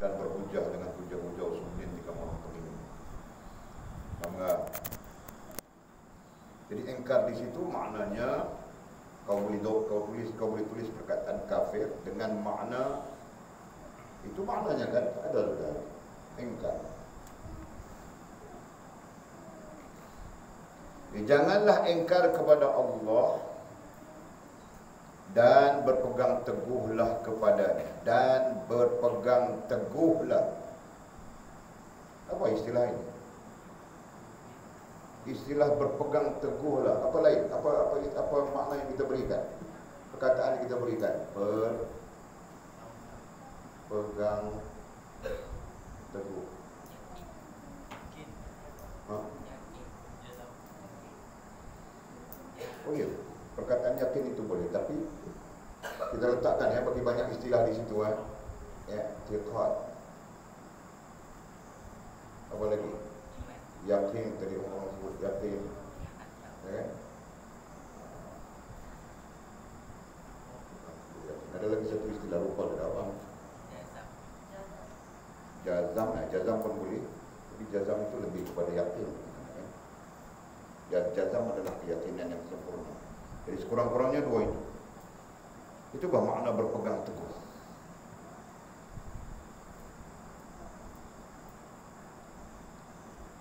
dan berhujah dengan hujah-hujah usulin di kamar ini. Bangga. Jadi engkar di situ maknanya kau boleh tulis perkataan kafir dengan makna itu, maknanya kan ada sudah engkar. Janganlah engkar kepada Allah dan berpegang teguhlah kepadanya. Dan berpegang teguhlah. Apa istilah ini? Istilah berpegang teguhlah. Apa lain? Apa makna yang kita berikan? Perkataan yang kita berikan. Berpegang teguh. Oh iya, perkataan yakin itu boleh, tapi kita letakkan ya, bagi banyak istilah di situ ya. I'tiqad. Apa lagi? Yakin, tadi orang sebut yakin. Ya. Ada lagi satu istilah, lupa sudah apa? Jazam. Jazam pun boleh, tapi jazam itu lebih kepada yakin. Dan jazam adalah keyakinan yang sempurna. Jadi sekurang-kurangnya dua itu. Itu bermakna berpegang teguh.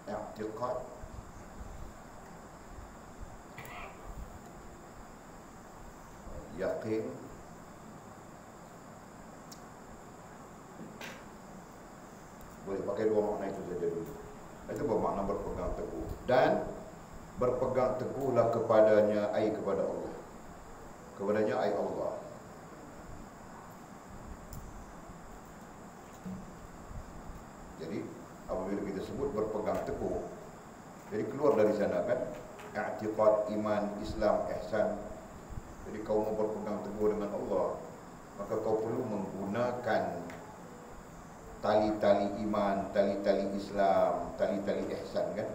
I'tiqad. Yakin. Boleh pakai dua makna itu saja dulu. Itu bermakna berpegang teguh. Dan berpegang teguhlah kepadanya, ai kepada Allah. Kepadanya ai Allah. Jadi apabila kita sebut berpegang teguh, jadi keluar dari sana kan, i'tiqad, iman, Islam, ihsan. Jadi kau mau berpegang teguh dengan Allah, maka kau perlu menggunakan tali-tali iman, tali-tali Islam, tali-tali ihsan kan.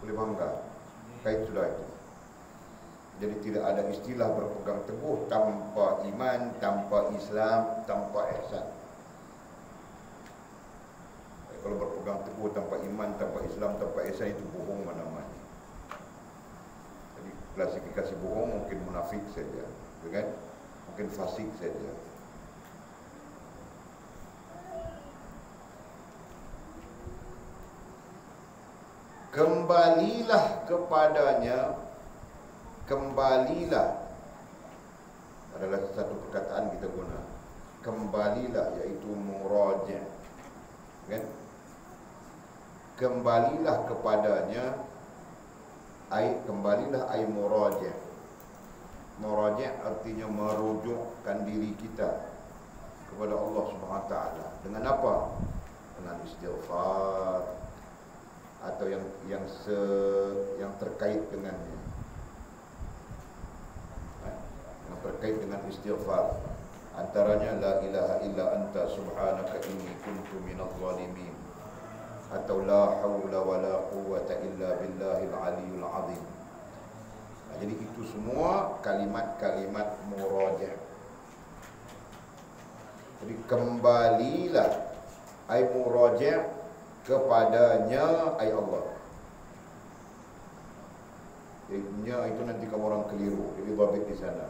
Boleh faham tak? Kait sudah itu. Jadi tidak ada istilah berpegang teguh tanpa iman, tanpa Islam, tanpa ihsan. Kalau berpegang teguh tanpa iman, tanpa Islam, tanpa ihsan, itu bohong mana-mana. Jadi klasifikasi bohong mungkin munafik saja, kan? Mungkin fasik saja. Kembalilah kepadanya. Kembalilah adalah satu perkataan kita guna. Kembalilah, iaitu muraja', kan? Kembalilah kepadanya, kembalilah muraja'. Muraja' artinya merujukkan diri kita kepada Allah Subhanahu Wa Taala. Dengan apa? Dengan istighfar atau yang terkait dengannya. Yang terkait dengan istighfar, antaranya la ilaha illa anta subhanaka inni kuntu minadh zalimin, atau la haula wala quwwata illa billahil aliyyil azim. Jadi itu semua kalimat-kalimat muraja'. Jadi kembalilah muraja' kepadanya Allah. Nya itu nanti kamu orang keliru, jadi babit di sana.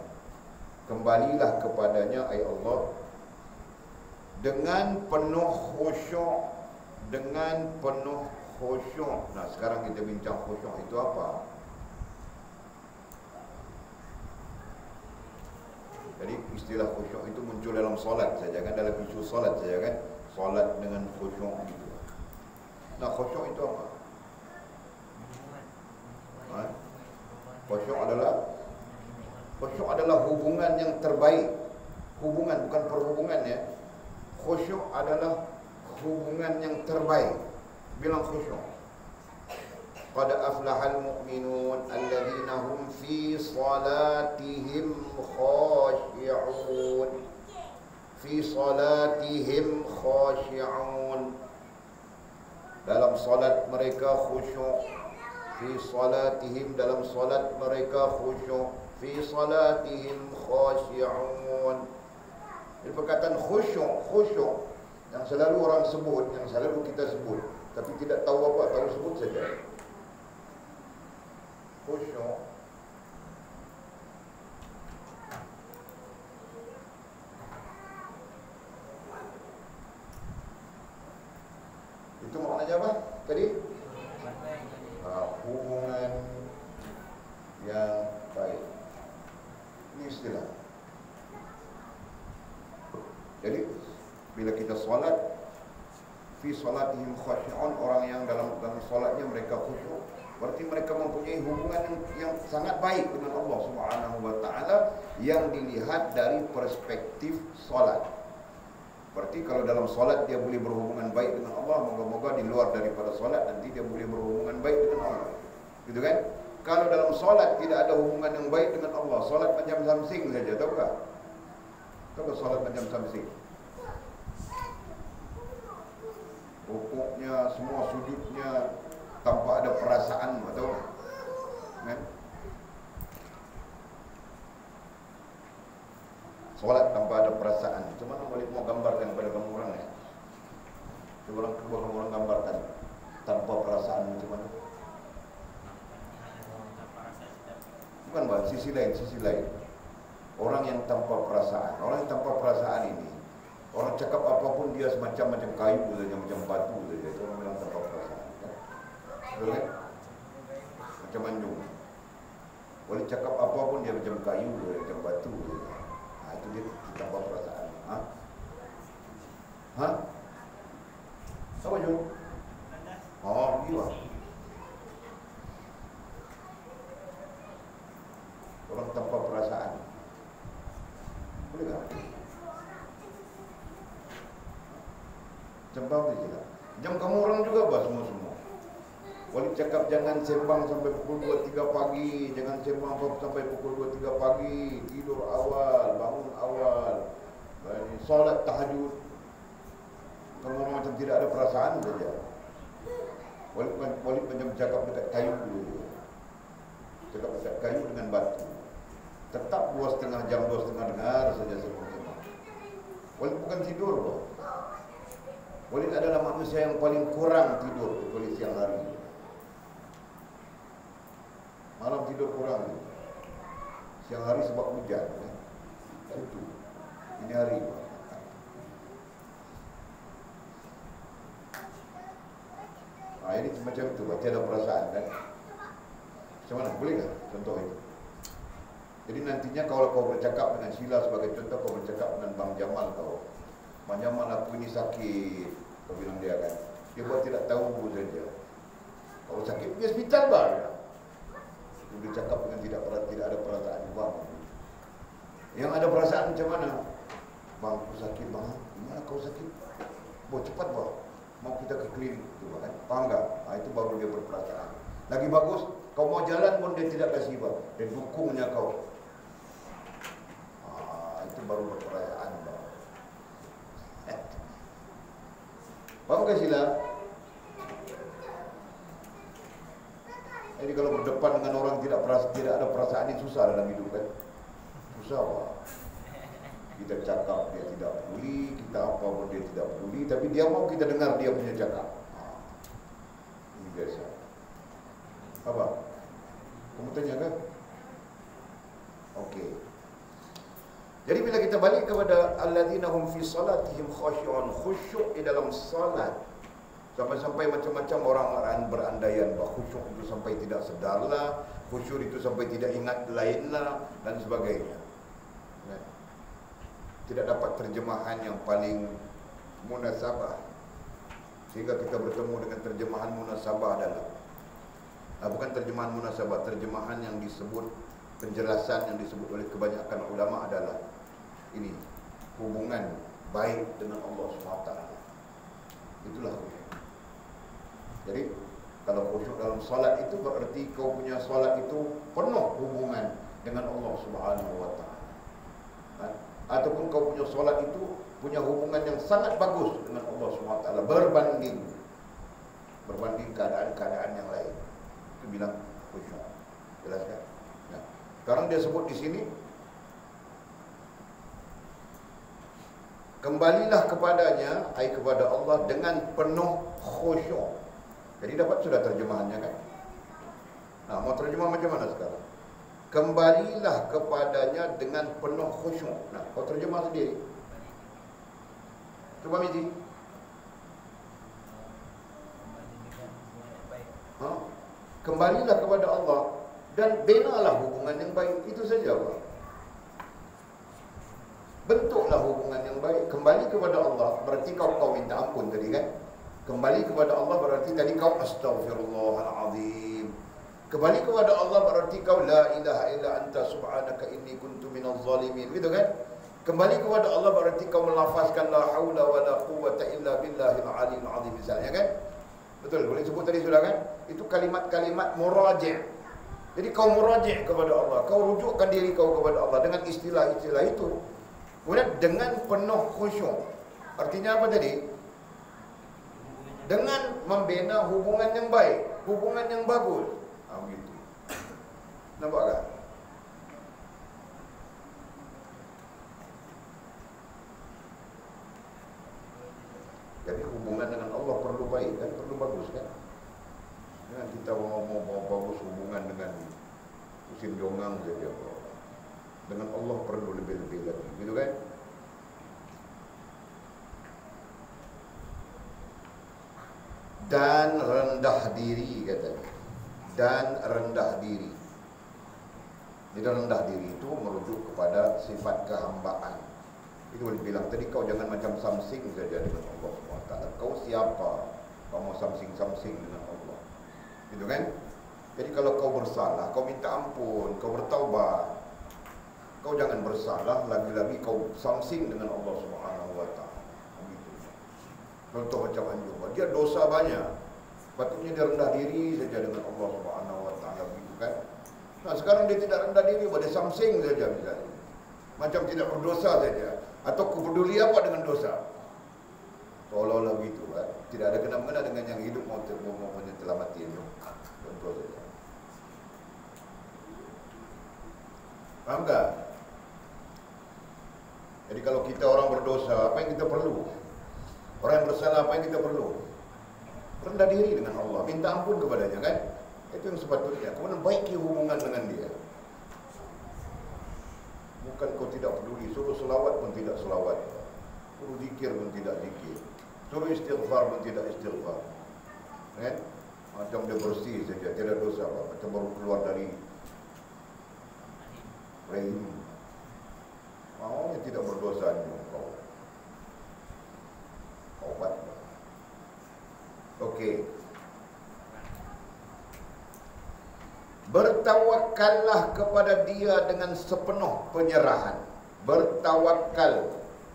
Kembalilah kepadanya Allah dengan penuh khusyuk, dengan penuh khusyuk. Nah, sekarang kita bincang khusyuk itu apa? Jadi istilah khusyuk itu muncul dalam solat saja kan, dalam isu solat saja kan, solat dengan khusyuk gitu. Nah, khusyuk itu apa? Khusyuk adalah hubungan yang terbaik. Hubungan, bukan perhubungan ya. Khusyuk adalah hubungan yang terbaik. Bilang khusyuk. Qad aflahal mu'minun alladzina hum fi salatihim khashi'un. Fi salatihim khashi'un. Dalam salat mereka khusyuk. Fi salatihim, dalam salat mereka khusyuk. Fi salatihim khashi'un. Jadi perkataan khusyuk yang selalu orang sebut, yang selalu kita sebut, tapi tidak tahu apa, tahu sebut saja. Khusyuk itu maknanya apa tadi? Hubungan yang baik. Ini istilah. Jadi bila kita solat, fi solatihim khashi'un, orang yang dalam solatnya mereka khusyuk, berarti mereka mempunyai hubungan yang sangat baik dengan Allah Subhanahu wa taala yang dilihat dari perspektif solat. Berarti kalau dalam solat dia boleh berhubungan baik dengan Allah, moga-moga di luar daripada solat nanti dia boleh berhubungan baik dengan Allah. Gitu kan? Kalau dalam solat tidak ada hubungan yang baik dengan Allah, solat macam samsing saja, tahu tak? Tahu solat macam samsing? Rukuknya, semua sujudnya tanpa ada perasaan, tahu tak? Kan? Solat tanpa ada perasaan. Cuma boleh mau gambarkan pada kamu orang ya. Coba kamu orang gambarkan tanpa perasaan macam mana? Bukan bah, sisi lain. Orang yang tanpa perasaan. Orang yang tanpa perasaan ini, orang cakap apapun dia semacam kayu saja, macam batu saja. Itu orang bilang tanpa perasaan. Betul kan? Macam anjung. Boleh cakap apapun dia macam kayu, macam batu saja. Itu dia tanpa perasaan. Apa Jom? Iya. Orang tanpa perasaan. Boleh tak? Jambang dia cakap. Jam kamu orang juga bah semua. Wali cakap jangan sembang sampai pukul 2-3 pagi, jangan sembang sampai pukul 2-3 pagi, tidur awal, bangun awal, solat tahajud. Kamu orang macam tidak ada perasaan saja. Wali macam cakap dekat kayu dulu. Cakap dekat kayu dengan batu. Tetap 2,5 jam, 2,5 dengar saja sembang. Wali bukan tidur loh. Wali adalah manusia yang paling kurang tidur kecuali siang hari. Malam tidur kurang. Siang hari sebab hujan. Itu. Ini hari. Ini macam itu. Berarti ada perasaan kan? Macam mana? Boleh tak? Contoh itu. Jadi nantinya kalau kau bercakap dengan Sheila sebagai contoh, kau bercakap dengan Bang Jamal kau. Bang Jamal, aku ini sakit. Kau bilang dia kan. Dia buat tidak tahu saja. Kalau sakit pergi hospital bah. Dia cakap dengan tidak ada perasaan. Bang, yang ada perasaan macam mana? Bang, aku sakit bang. Gimana kau sakit? Cepat bang. Mau kita ke klinik tu kan? Faham tak? Itu baru dia berperasaan. Lagi bagus, kau mau jalan pun dia tidak kasih bang. Dia dukungnya kau. Itu baru berperasaan bang. Faham tak Sheila? Jadi kalau berdepan dengan orang tidak ada perasaan ini susah dalam hidup kan? Susah pak. Kita cakap dia tidak peduli, kita apa pun dia tidak peduli, tapi dia mau kita dengar dia punya cakap. Ini biasa. Apa? Kamu tanya kan? Okey. Jadi bila kita balik kepada alladzina hum fi salatihim khashi'un, khusyuk di dalam salat. Sampai-sampai macam-macam orang berandaian bahawa khusyuk itu sampai tidak sedarlah, khusyuk itu sampai tidak ingat lainlah dan sebagainya. Tidak dapat terjemahan yang paling munasabah. Sehingga kita bertemu dengan terjemahan munasabah adalah bukan terjemahan munasabah, terjemahan yang disebut, penjelasan yang disebut oleh kebanyakan ulama adalah ini, hubungan baik dengan Allah SWT. Itulah khusyuk. Jadi kalau khusyuk dalam solat itu berarti kau punya solat itu penuh hubungan dengan Allah Subhanahu wa taala. Ataupun kau punya solat itu punya hubungan yang sangat bagus dengan Allah Subhanahu wa taala berbanding keadaan-keadaan yang lain. Itu bilang khusyuk. Jelas kan? Nah, sekarang dia sebut di sini Kembalilah kepadanya, ai kepada Allah dengan penuh khusyuk. Jadi dapat sudah terjemahannya kan? Nah, mau terjemah macam mana sekarang? Kembalilah kepadanya dengan penuh khusyuk. Nah, kau terjemah sendiri. Coba Miji. Kembalilah kepada Allah dan benalah hubungan yang baik. Itu saja, Pak. Bentuklah hubungan yang baik. Kembali kepada Allah berarti kau minta ampun tadi kan? Kembali kepada Allah berarti tadi kau astaghfirullahalazim. Kembali kepada Allah berarti kau la ilaha illa anta subhanaka inni kuntu minadh zalimin. Gitu kan? Kembali kepada Allah berarti kau melafazkan la haula wala quwwata illa billahil aliyyil azim misalnya kan? Betul, boleh sebut tadi sudah kan? Itu kalimat-kalimat muraji'. Jadi kau muraji' kepada Allah, kau rujukkan diri kau kepada Allah dengan istilah-istilah itu. Kemudian dengan penuh khusyuk. Artinya apa tadi? Dengan membina hubungan yang baik, hubungan yang bagus. Begitu. Nampak tak? Jadi hubungan dengan Allah perlu baik kan, perlu bagus kan? Jangan kita mau bagus hubungan dengan Husin Jongang saja. Dengan Allah perlu lebih-lebih lagi, gitu kan? Dan rendah diri katanya. Dan rendah diri. Jadi rendah diri itu merujuk kepada sifat kehambaan. Itu boleh bilang tadi kau jangan macam samsing saja dengan Allah SWT. Kau siapa? Kau mau samsing-samsing dengan Allah. Gitu kan? Jadi kalau kau bersalah, kau minta ampun, kau bertaubat. Kau jangan bersalah, lagi-lagi kau samsing dengan Allah SWT. Begitu. Contoh macam Anjuma, dia dosa banyak. Patutnya dia rendah diri saja dengan Allah SWT. Begitu kan? Nah sekarang dia tidak rendah diri, dia samsing saja misalnya. Macam tidak berdosa saja. Atau kau peduli apa dengan dosa? Seolah-olah begitu kan? Tidak ada kena-mengena dengan yang hidup mau telah mati itu. Contoh saja. Faham tak? Jadi kalau kita orang berdosa, apa yang kita perlu? Orang yang bersalah, apa yang kita perlu? Rendah diri dengan Allah, minta ampun kepadanya kan? Itu yang sepatutnya. Kemudian baiki hubungan dengan dia. Bukan kau tidak peduli, suruh selawat pun tidak selawat, suruh zikir pun tidak zikir, suruh istighfar pun tidak istighfar. Kan? Macam dia bersih saja, tidak dosa apa, macam baru keluar dari rahim. Maunya tidak berdosa kau. Obat. Okey. Bertawakallah kepada dia dengan sepenuh penyerahan. Bertawakal.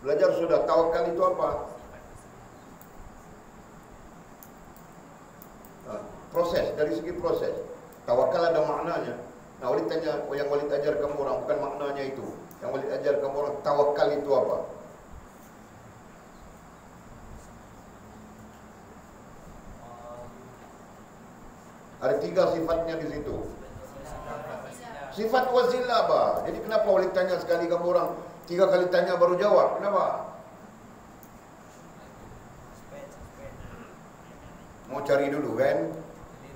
Belajar sudah, tawakal itu apa? Proses, dari segi proses. Tawakal ada maknanya. Nah, Walid tanya, yang Walid ajar kamu orang, bukan maknanya itu. Yang Walid ajar kamu orang, tawakal itu apa? Ada 3 sifatnya di situ. Sifat wasilah apa? Jadi kenapa Walid tanya sekali kamu orang, 3 kali tanya baru jawab? Kenapa? Mau cari dulu kan?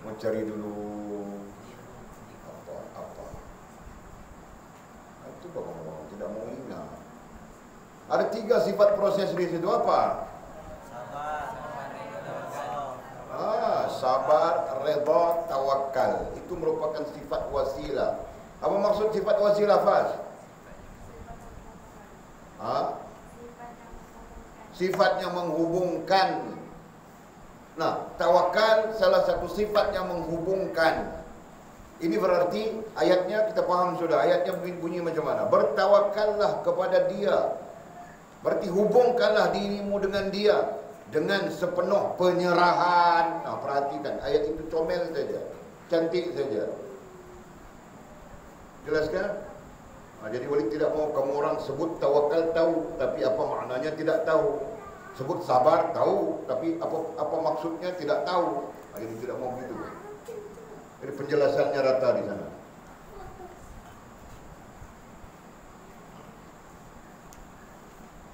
Mau cari dulu apa? Itu kamu tidak mau ingat. Ada 3 sifat proses di situ apa? Sabar, redha, tawakal. Itu merupakan sifat wasilah. Apa maksud sifat wasilah, Faz? Sifat yang menghubungkan. Nah, tawakal salah satu sifat yang menghubungkan. Ini berarti ayatnya kita paham sudah. Ayatnya bunyi macam mana? Bertawakallah kepada dia. Berarti hubungkanlah dirimu dengan dia dengan sepenuh penyerahan. Nah, perhatikan, ayat itu comel saja, cantik saja. Jelas kan? Nah, jadi Walid tidak mau kamu orang sebut tawakal tahu, tapi apa maknanya tidak tahu. Sebut sabar tahu, tapi apa maksudnya tidak tahu. Nah, jadi tidak mau begitu. Jadi penjelasannya rata di sana.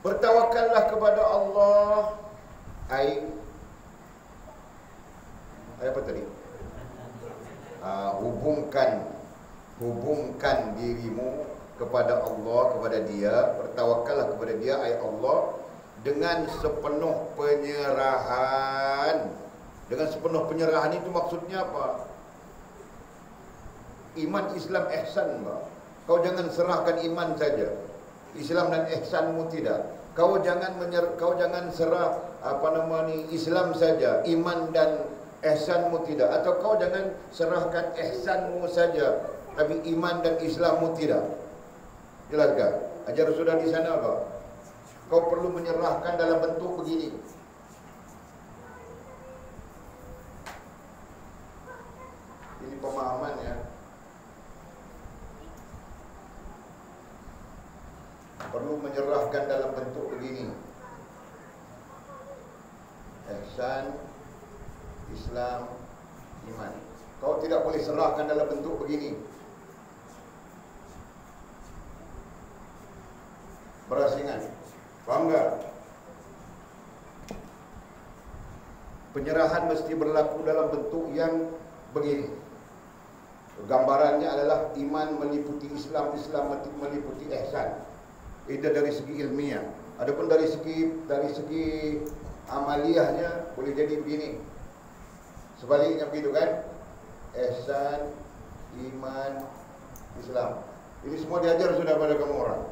Bertawakallah kepada Allah. Ai apa tadi? Hubungkan dirimu kepada Allah, kepada Dia. Bertawakallah kepada Dia, ai Allah, dengan sepenuh penyerahan. Dengan sepenuh penyerahan itu maksudnya apa? Iman, Islam, ihsan, Pak. Kau jangan serahkan iman saja, Islam dan ihsanmu tidak. Kau jangan serah Islam saja, iman dan ihsanmu tidak. Atau kau jangan serahkan ihsanmu saja, tapi iman dan Islammu tidak. Jelaskan. Ajar sudah di sana apa? Kau perlu menyerahkan dalam bentuk begini. Ini pemahaman ya. Perlu menyerahkan dalam bentuk begini. Ihsan, Islam, iman. Kau tidak boleh serahkan dalam bentuk begini. Berasingan. Faham tak? Penyerahan mesti berlaku dalam bentuk yang begini. Gambarannya adalah iman meliputi Islam, Islam meliputi ihsan. Itu dari segi ilmiah. Adapun dari segi amaliyahnya boleh jadi begini. Sebaliknya begitu kan? Ihsan, iman, Islam. Ini semua diajar sudah pada kamu orang.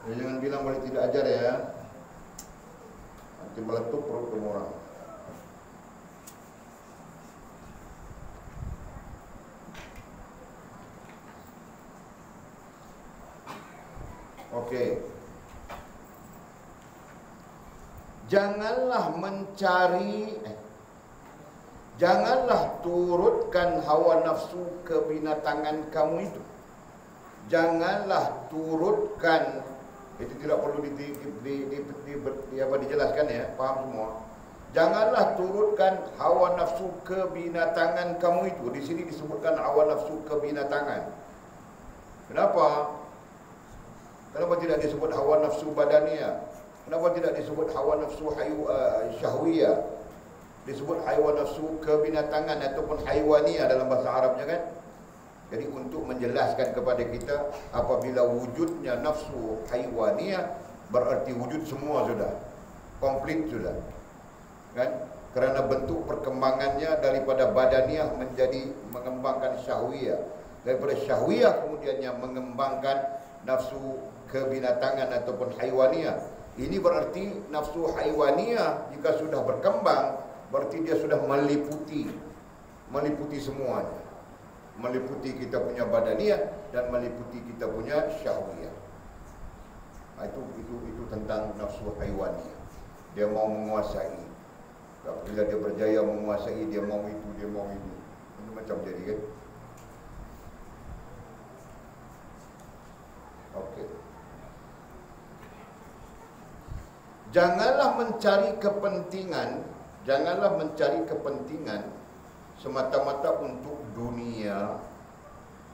Ya, jangan bilang boleh tidak ajar ya. Nanti meletup perut kamu orang. Okey. Janganlah turutkan hawa nafsu kebinatangan kamu itu. Janganlah turutkan, itu tidak perlu dijelaskan ya, paham semua. Janganlah turutkan hawa nafsu kebinatangan kamu itu. Di sini disebutkan hawa nafsu kebinatangan. Kenapa? Kenapa tidak disebut hawa nafsu badaniyah? Kenapa tidak disebut hawa nafsu syahwiyah? Disebut hawa nafsu kebinatangan ataupun haiwaniyah dalam bahasa Arabnya kan? Jadi untuk menjelaskan kepada kita, apabila wujudnya nafsu haiwaniyah, berarti wujud semua sudah komplit sudah kan? Kerana bentuk perkembangannya daripada badaniyah menjadi mengembangkan syahwiyah, daripada syahwiyah kemudiannya mengembangkan nafsu kebinatangan ataupun haiwaniyah. Ini berarti nafsu haiwaniyah jika sudah berkembang, berarti dia sudah meliputi semuanya. Meliputi kita punya badaniyah dan meliputi kita punya syahwiyah. Itu tentang nafsu haiwaniyah. Dia mau menguasai. Bila dia berjaya menguasai, dia mau itu, dia mau itu. Ini macam jadi kan? Okey. Janganlah mencari kepentingan semata-mata untuk dunia.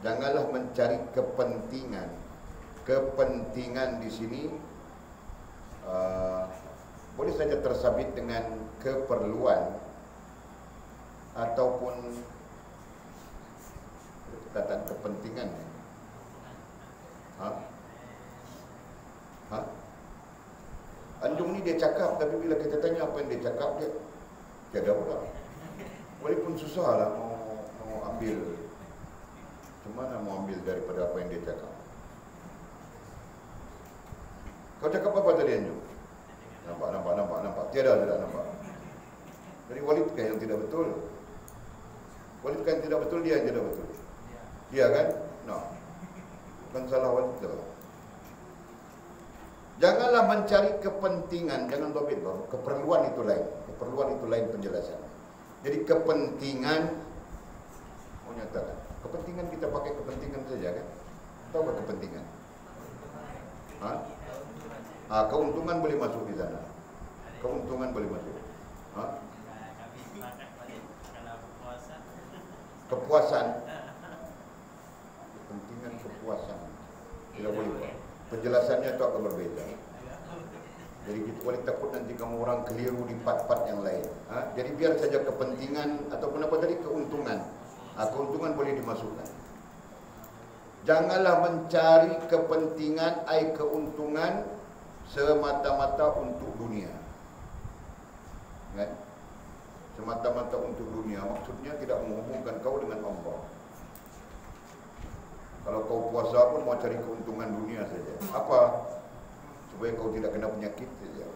Janganlah mencari kepentingan. Kepentingan di sini boleh saja tersabit dengan keperluan ataupun perkataan kepentingan. Anjung ni dia cakap, tapi bila kita tanya apa yang dia cakap, dia tiada pula. Walaupun susah lah mau ambil. Cuma nak mau ambil daripada apa yang dia cakap. Kau cakap apa tadi Anjung? Nampak. Tiada nampak. Jadi Walidkah yang tidak betul? Walidkah yang tidak betul, dia yang tidak betul. Dia kan? Bukan salah Walid lah. Janganlah mencari kepentingan, jangan topik baru. Keperluan itu lain penjelasan. Jadi kepentingan, mau nyatakan, kepentingan kita pakai kepentingan saja kan? Tahu apa kepentingan? Keuntungan boleh masuk di sana. Keuntungan boleh masuk. Kepuasan. Kepentingan kepuasan. Tidak boleh penjelasannya itu akan berbeza. Jadi kita boleh takut nanti kamu orang keliru di part-part yang lain. Jadi biar saja kepentingan ataupun apa tadi, keuntungan. Keuntungan boleh dimasukkan. Janganlah mencari kepentingan, keuntungan semata-mata untuk dunia. Kan? Semata-mata untuk dunia, maksudnya tidak menghubungkan kau dengan Allah. Kalau kau puasa pun mau cari keuntungan dunia saja. Apa? Supaya kau tidak kena penyakit saja.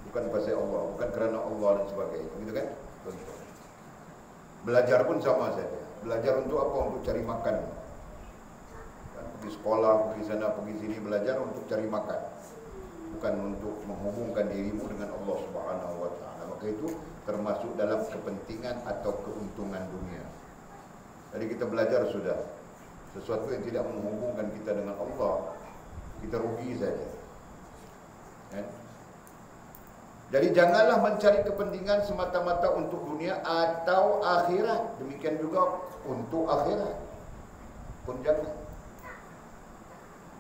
Bukan pasal Allah, bukan kerana Allah dan sebagainya. Gitu kan? Contoh. Belajar pun sama saja. Belajar untuk apa? Untuk cari makan. Kan? Pergi sekolah, pergi sana, pergi sini, belajar untuk cari makan. Bukan untuk menghubungkan dirimu dengan Allah Subhanahu wa taala. Maka itu termasuk dalam kepentingan atau keuntungan dunia. Jadi kita belajar sudah sesuatu yang tidak menghubungkan kita dengan Allah, kita rugi saja. Jadi janganlah mencari kepentingan semata-mata untuk dunia atau akhirat. Demikian juga untuk akhirat pun jangan.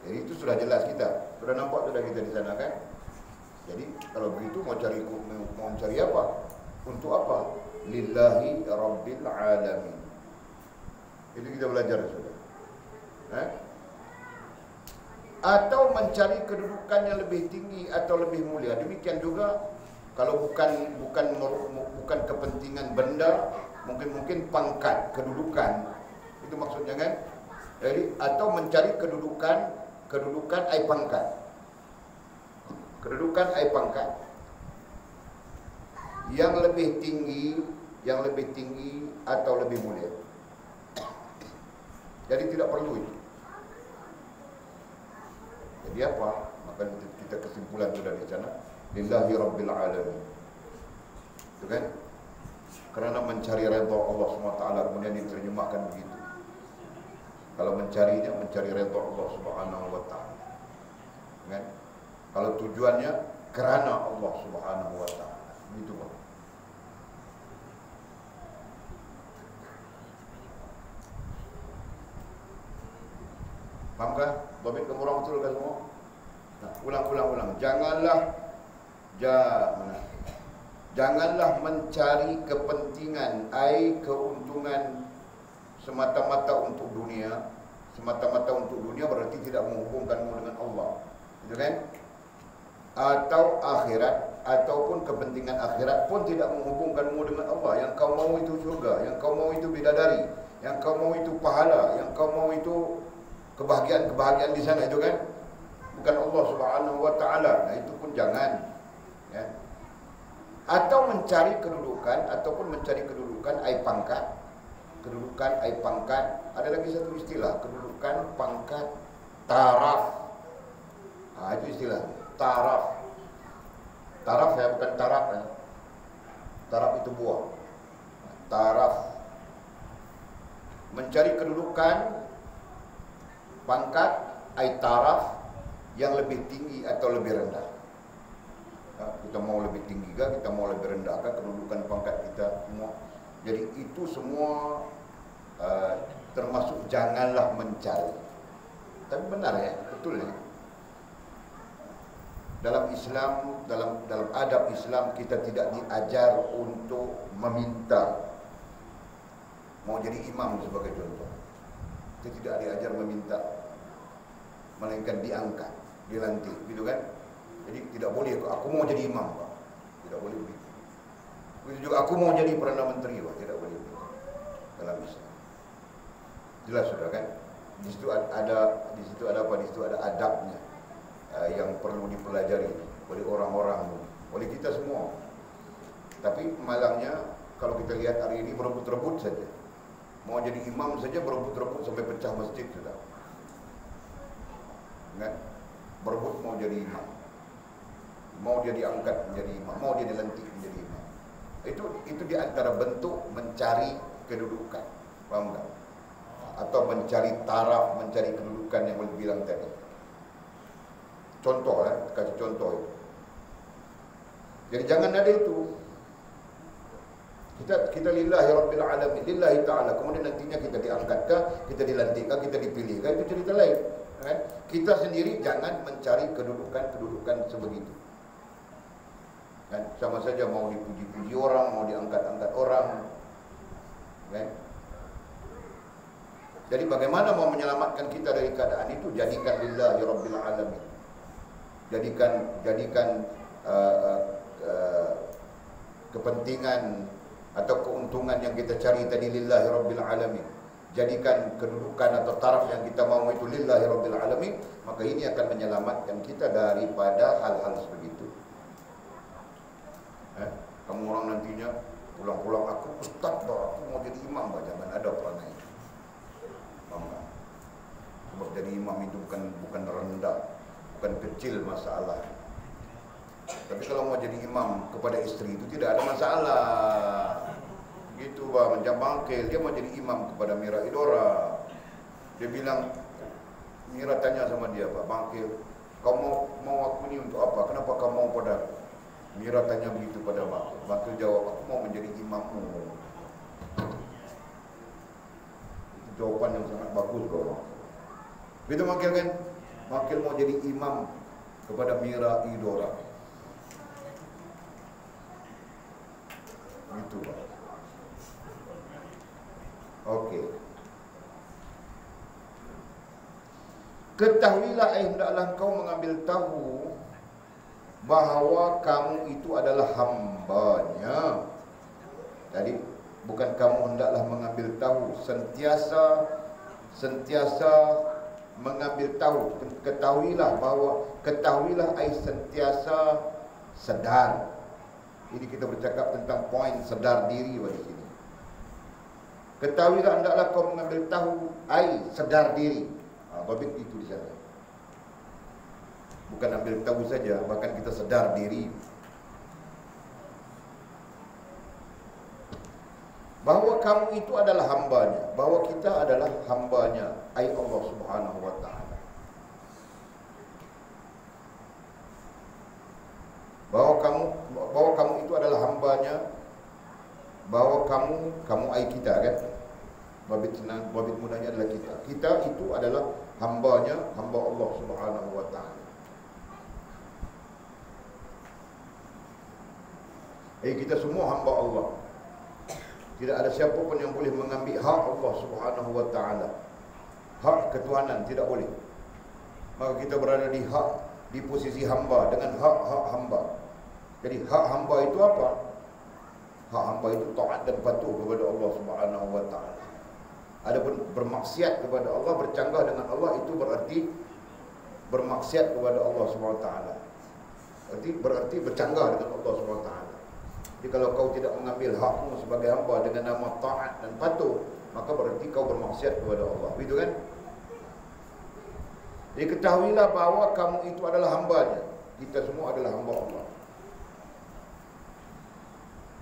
Jadi itu sudah jelas kita. Sudah nampak sudah kita di sana kan? Jadi kalau begitu mau cari apa? Untuk apa? Lillahi Rabbil Alamin. Itu kita belajar sudah. Atau mencari kedudukan yang lebih tinggi atau lebih mulia. Demikian juga kalau bukan kepentingan benda, mungkin pangkat, kedudukan. Itu maksudnya kan? Jadi atau mencari kedudukan pangkat. Kedudukan pangkat yang lebih tinggi atau lebih mulia. Jadi tidak perlu itu. Jadi apa? Maka kita kesimpulan sudah di sana. Lillahi Rabbil Alamin. Itu kan? Kerana mencari redha Allah SWT, kemudian diterjemahkan begitu. Kalau mencari redha Allah Subhanahu wa taala. Kan? Kalau tujuannya kerana Allah Subhanahu wa taala. Begitu, Pak. Fahamkah? Dhamir kamu orang betul kan semua? Nah, ulang. Janganlah mencari kepentingan, keuntungan semata-mata untuk dunia. Semata-mata untuk dunia berarti tidak menghubungkanmu dengan Allah. Gitu kan? Atau akhirat, ataupun kepentingan akhirat pun tidak menghubungkanmu dengan Allah. Yang kau mau itu surga, yang kau mau itu bidadari, yang kau mau itu pahala, yang kau mau itu kebahagiaan di sana, itu kan bukan Allah Subhanahu wa taala. Nah, itu pun jangan, ya. Atau mencari kedudukan pangkat. Ada lagi satu istilah, kedudukan pangkat taraf. Itu istilah taraf. Taraf ya, bukan taraf ya. Taraf itu buah. Taraf. Mencari kedudukan pangkat taraf yang lebih tinggi atau lebih rendah. Kita mau lebih tinggi kah, kita mau lebih rendah kah kedudukan pangkat kita semua. Jadi itu semua termasuk janganlah mencari. Tapi benar ya, betul ya. Dalam Islam, dalam adab Islam, kita tidak diajar untuk meminta. Mau jadi imam sebagai contoh, kita tidak diajar meminta, melainkan diangkat, dilantik, gitu kan? Jadi tidak boleh aku mau jadi imam, Pak. Tidak boleh begitu. Begitu juga aku mau jadi Perdana Menteri, Pak. Tidak boleh begitu dalam Islam. Jelas sudah kan? Di situ ada apa? Di situ ada adabnya yang perlu dipelajari oleh orang-orang, oleh kita semua. Tapi malangnya kalau kita lihat hari ini berebut-rebut saja. Mau jadi imam saja berebut-rebut sampai pecah masjid sudah. Kan? Berebut mau jadi imam. Mau dia diangkat menjadi imam, mau dia dilantik menjadi imam. Itu di antara bentuk mencari kedudukan. Paham tak? Atau mencari taraf, mencari kedudukan yang boleh bilang tadi. Contoh kasih contoh itu. Jadi jangan ada itu. Kita lillahi Rabbil Alamin, lillahi ta'ala. Kemudian nantinya kita diangkatkah, kita dilantikkah, kita dipilihkah, itu cerita lain. Kan? kita sendiri jangan mencari kedudukan sebegitu. Kan sama saja mau dipuji-puji orang, mau diangkat-angkat orang. Kan? Jadi bagaimana mau menyelamatkan kita dari keadaan itu? Jadikan lillahi rabbil alamin. Jadikan kepentingan atau keuntungan yang kita cari tadi lillahi rabbil alamin. Jadikan kedudukan atau taraf yang kita mau itu lillahi rabbil alamin, maka ini akan menyelamatkan kita daripada hal-hal seperti itu. Kamu orang nantinya pulang-pulang, aku ustaz bah, aku mau jadi imam bah, jangan ada perangai. Bangga. Sebab jadi imam itu bukan rendah, bukan kecil masalah. Tapi kalau mau jadi imam kepada istri itu tidak ada masalah. Gitu bah, macam bangkil, dia mau jadi imam kepada Mira Idora. Dia bilang, Mira tanya sama dia, Pak Bangkil, kau mau aku ni untuk apa? Kenapa kau mau pada? Mira tanya begitu pada Bangkil. Bangkil jawab, aku mau menjadi imammu. Itu jawaban yang sangat bagus kau. Begitu Bangkil kan? Bangkil mau jadi imam kepada Mira Idora. Gitu Pak. Okey. Ketahuilah hendaklah kau mengambil tahu bahawa kamu itu adalah hambanya. Jadi bukan kamu hendaklah mengambil tahu, sentiasa mengambil tahu. Ketahuilah ai sentiasa sedar. Ini kita bercakap tentang poin sedar diri pada sini. Ketahuilah hendaklah kau mengambil tahu ai sedar diri. Babit itu di sana. Bukan ambil tahu saja, bahkan kita sedar diri. Bahawa kamu itu adalah hambanya, bahawa kita adalah hambanya, ai Allah Subhanahu wa taala. Bahawa kamu itu adalah hambanya, bahawa kamu ai kita kan. Babit senang, babit mudahnya adalah kita. Kita itu adalah hambanya, hamba Allah Subhanahu wa taala. Kita semua hamba Allah. Tidak ada siapa pun yang boleh mengambil hak Allah Subhanahu wa taala. Hak ketuhanan tidak boleh. Maka kita berada di posisi hamba dengan hak-hak hamba. Jadi hak hamba itu apa? Hak hamba itu taat dan patuh kepada Allah Subhanahu wa taala. Adapun bermaksiat kepada Allah, bercanggah dengan Allah, itu berarti bermaksiat kepada Allah Subhanahu wa taala. Berarti bercanggah dengan Allah Subhanahu wa taala. Jadi kalau kau tidak mengambil hakmu sebagai hamba dengan nama taat dan patuh, maka berarti kau bermaksiat kepada Allah. Begitu kan? Jadi ketahuilah bahawa kamu itu adalah hambanya. Kita semua adalah hamba Allah.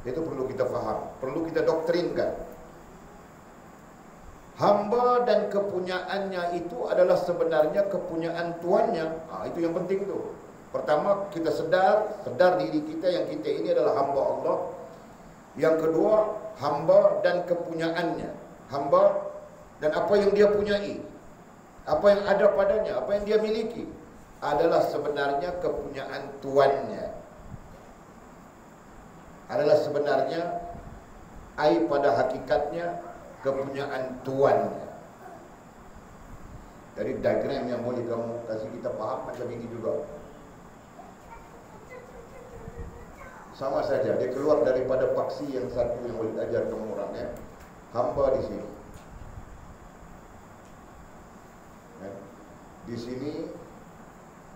Itu perlu kita faham, perlu kita doktrinkan. Hamba dan kepunyaannya itu adalah sebenarnya kepunyaan tuannya. Itu yang penting tu. Pertama, kita sedar diri kita yang kita ini adalah hamba Allah. Yang kedua, hamba dan kepunyaannya. Hamba dan apa yang dia punyai, apa yang ada padanya, apa yang dia miliki adalah sebenarnya kepunyaan tuannya. Adalah sebenarnya pada hakikatnya kepunyaan tuannya. Dari diagram yang boleh kamu kasih kita faham macam ini juga. Sama saja, dia keluar daripada paksi yang satu yang boleh ajar kamu orang ya. Hamba di sini. Ya. Di sini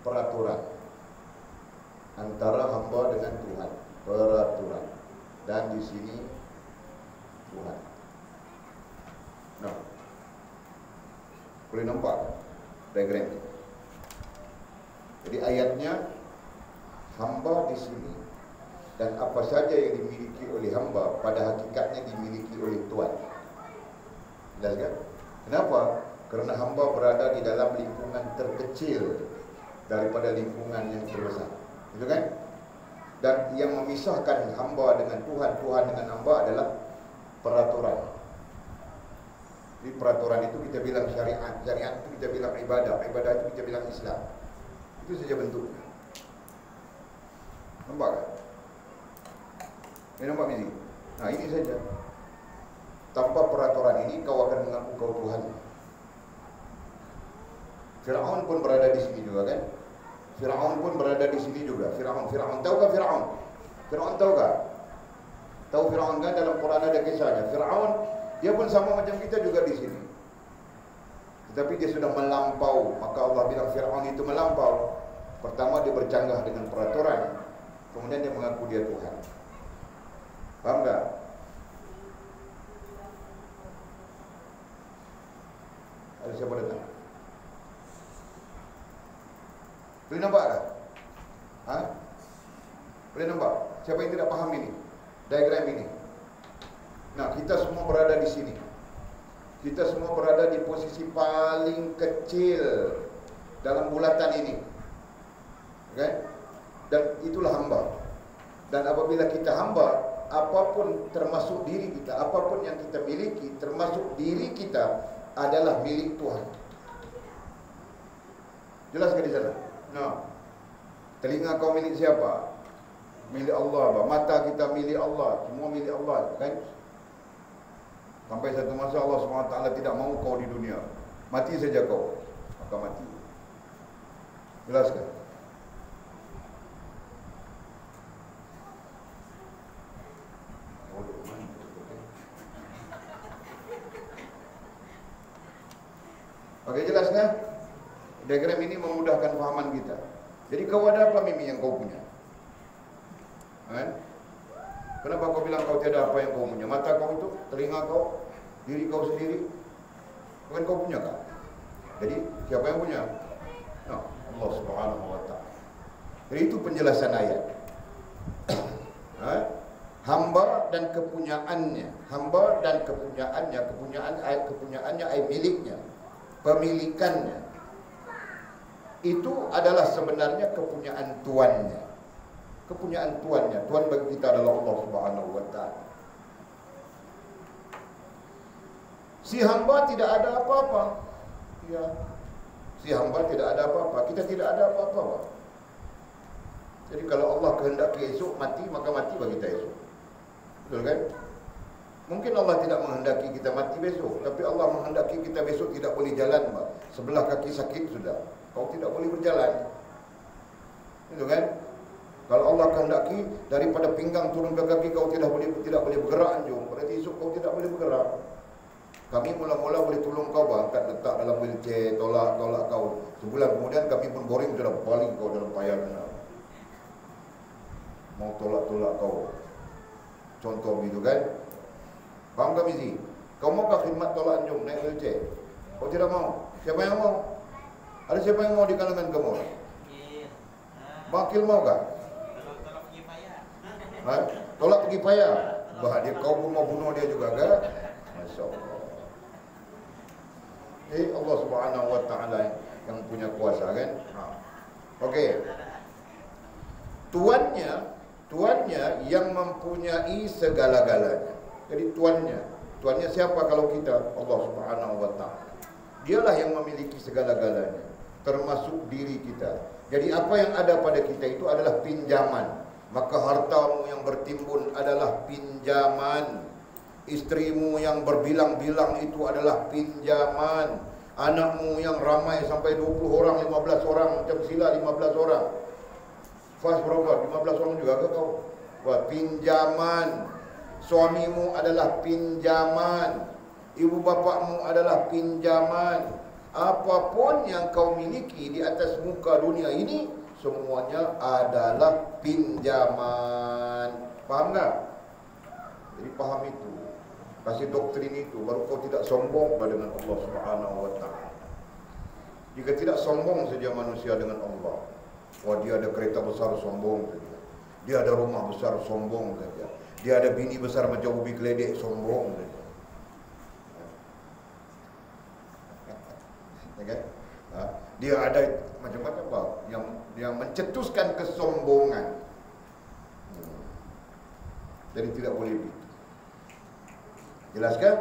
peraturan antara hamba dengan Tuhan, peraturan. Dan di sini Tuhan. Nah, boleh nampak diagram. Jadi ayatnya hamba di sini dan apa saja yang dimiliki oleh hamba pada hakikatnya dimiliki oleh Tuhan. Jelas kan? Kenapa? Kerana hamba berada di dalam lingkungan terkecil daripada lingkungan yang terbesar. Itu kan? Dan yang memisahkan hamba dengan Tuhan, Tuhan dengan hamba adalah peraturan. Jadi peraturan itu kita bilang syariat, syariat itu kita bilang ibadah, ibadah itu kita bilang Islam. Itu saja bentuknya. Nampak kan? Ini nampak ini. Nah ini saja. Tanpa peraturan ini kau akan mengaku kau Tuhan. Firaun pun berada di sini juga kan? Firaun pun berada di sini juga. Firaun tahukah Firaun? Firaun tahukah? Tahu Firaun kan? Dalam Quran ada kisahnya. Firaun dia pun sama macam kita juga di sini. Tetapi dia sudah melampau. Maka Allah bilang Firaun itu melampau. Pertama dia bercanggah dengan peraturan. Kemudian dia mengaku dia Tuhan. Faham tak? Ada siapa datang? Boleh nampak tak? Ha? Boleh nampak? Siapa yang tidak faham ini? Diagram ini. Nah, kita semua berada di sini. Kita semua berada di posisi paling kecil dalam bulatan ini. Okay? Dan itulah hamba. Dan apabila kita hamba, apapun termasuk diri kita, apapun yang kita miliki, termasuk diri kita adalah milik Tuhan. Jelas ke di sana? Nah, telinga kau milik siapa? Milik Allah. Mata kita milik Allah. Semua milik Allah, kan? Sampai satu masa Allah SWT tidak mahu kau di dunia. Mati saja kau. Maka mati. Jelas kan? Oke, jelas kan? Diagram ini memudahkan fahaman kita. Jadi kau ada apa Mimi yang kau punya? Kan? Kenapa kau bilang kau tiada apa yang kau punya? Mata kau itu, telinga kau, diri kau sendiri, bukan kau punya kan? Jadi siapa yang punya? No, Allah Subhanahu Wa Taala. Jadi itu penjelasan ayat. Hamba dan kepunyaannya, hamba dan kepunyaannya, kepunyaannya ay miliknya, pemilikannya. Itu adalah sebenarnya kepunyaan tuannya. Kepunyaan tuannya. Tuan bagi kita adalah Allah Subhanahu Wa Taala. Si hamba tidak ada apa-apa. Ya. Si hamba tidak ada apa-apa. Kita tidak ada apa-apa, Pak. Jadi kalau Allah kehendaki esok mati, maka mati bagi kita esok. Betul kan? Mungkin Allah tidak menghendaki kita mati besok, tapi Allah menghendaki kita besok tidak boleh jalan, Pak. Sebelah kaki sakit sudah. Kau tidak boleh berjalan. Itu kan? Kalau Allah kehendaki daripada pinggang turun ke kaki kau tidak boleh bergerak anjung, berarti esok kau tidak boleh bergerak. Kami mula-mula boleh tolong kau, Pak, angkat letak dalam wheelchair, tolak kau. Sebulan kemudian kami pun boring sudah baling kau dalam payah sana. Mau tolak kau. Contoh begitu kan? Faham tak Mizi? Kau maukah khidmat tolak anjung naik wheelchair? Kau tidak mau? Siapa yang mau? Ada siapa yang mau di kalangan kamu? Bakil mau kah? Tolak pergi payah. Tolak pergi payah. Dia kau pun mau bunuh dia juga kan? Masya Allah. Allah Subhanahu Wa Taala yang punya kuasa kan? Okey. Tuannya yang mempunyai segala-galanya. Jadi tuannya siapa kalau kita? Allah Subhanahu Wa Taala. Dialah yang memiliki segala-galanya, termasuk diri kita. Jadi apa yang ada pada kita itu adalah pinjaman. Maka hartamu yang bertimbun adalah pinjaman. Istrimu yang berbilang-bilang itu adalah pinjaman. Anakmu yang ramai sampai 20 orang, 15 orang, macam sila 15 orang. Fast berapa? 15 orang juga ke kau? Wah, pinjaman. Suamimu adalah pinjaman. Ibu bapakmu adalah pinjaman. Apapun yang kau miliki di atas muka dunia ini, semuanya adalah pinjaman. Faham tak? Jadi paham itu. Kasih doktrin itu, baru kau tidak sombong dengan Allah Subhanahu Wa Taala. Jika tidak sombong saja manusia dengan Allah, wah dia ada kereta besar sombong saja, dia ada rumah besar sombong saja, dia ada bini besar macam ubi keledek sombong saja. Okay? Dia ada macam-macam yang mencetuskan kesombongan. Jadi tidak boleh begitu. Jelas kan?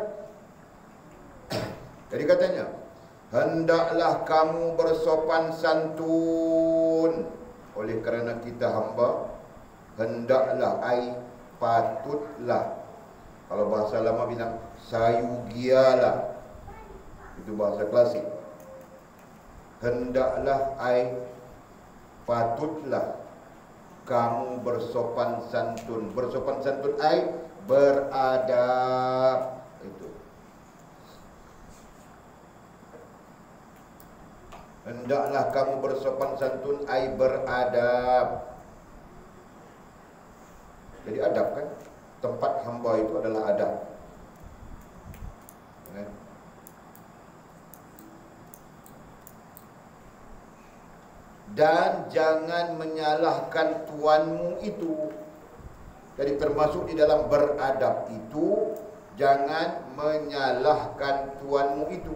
Jadi katanya, hendaklah kamu bersopan santun. Oleh kerana kita hamba, hendaklah, patutlah. Kalau bahasa lama bilang sayugialah. Itu bahasa klasik. Hendaklah, patutlah kamu bersopan santun. Bersopan santun beradab. Itu. Hendaklah kamu bersopan santun, beradab. Jadi adab kan, tempat hamba itu adalah adab. Dan jangan menyalahkan tuanmu itu. Jadi termasuk di dalam beradab itu, jangan menyalahkan tuanmu itu.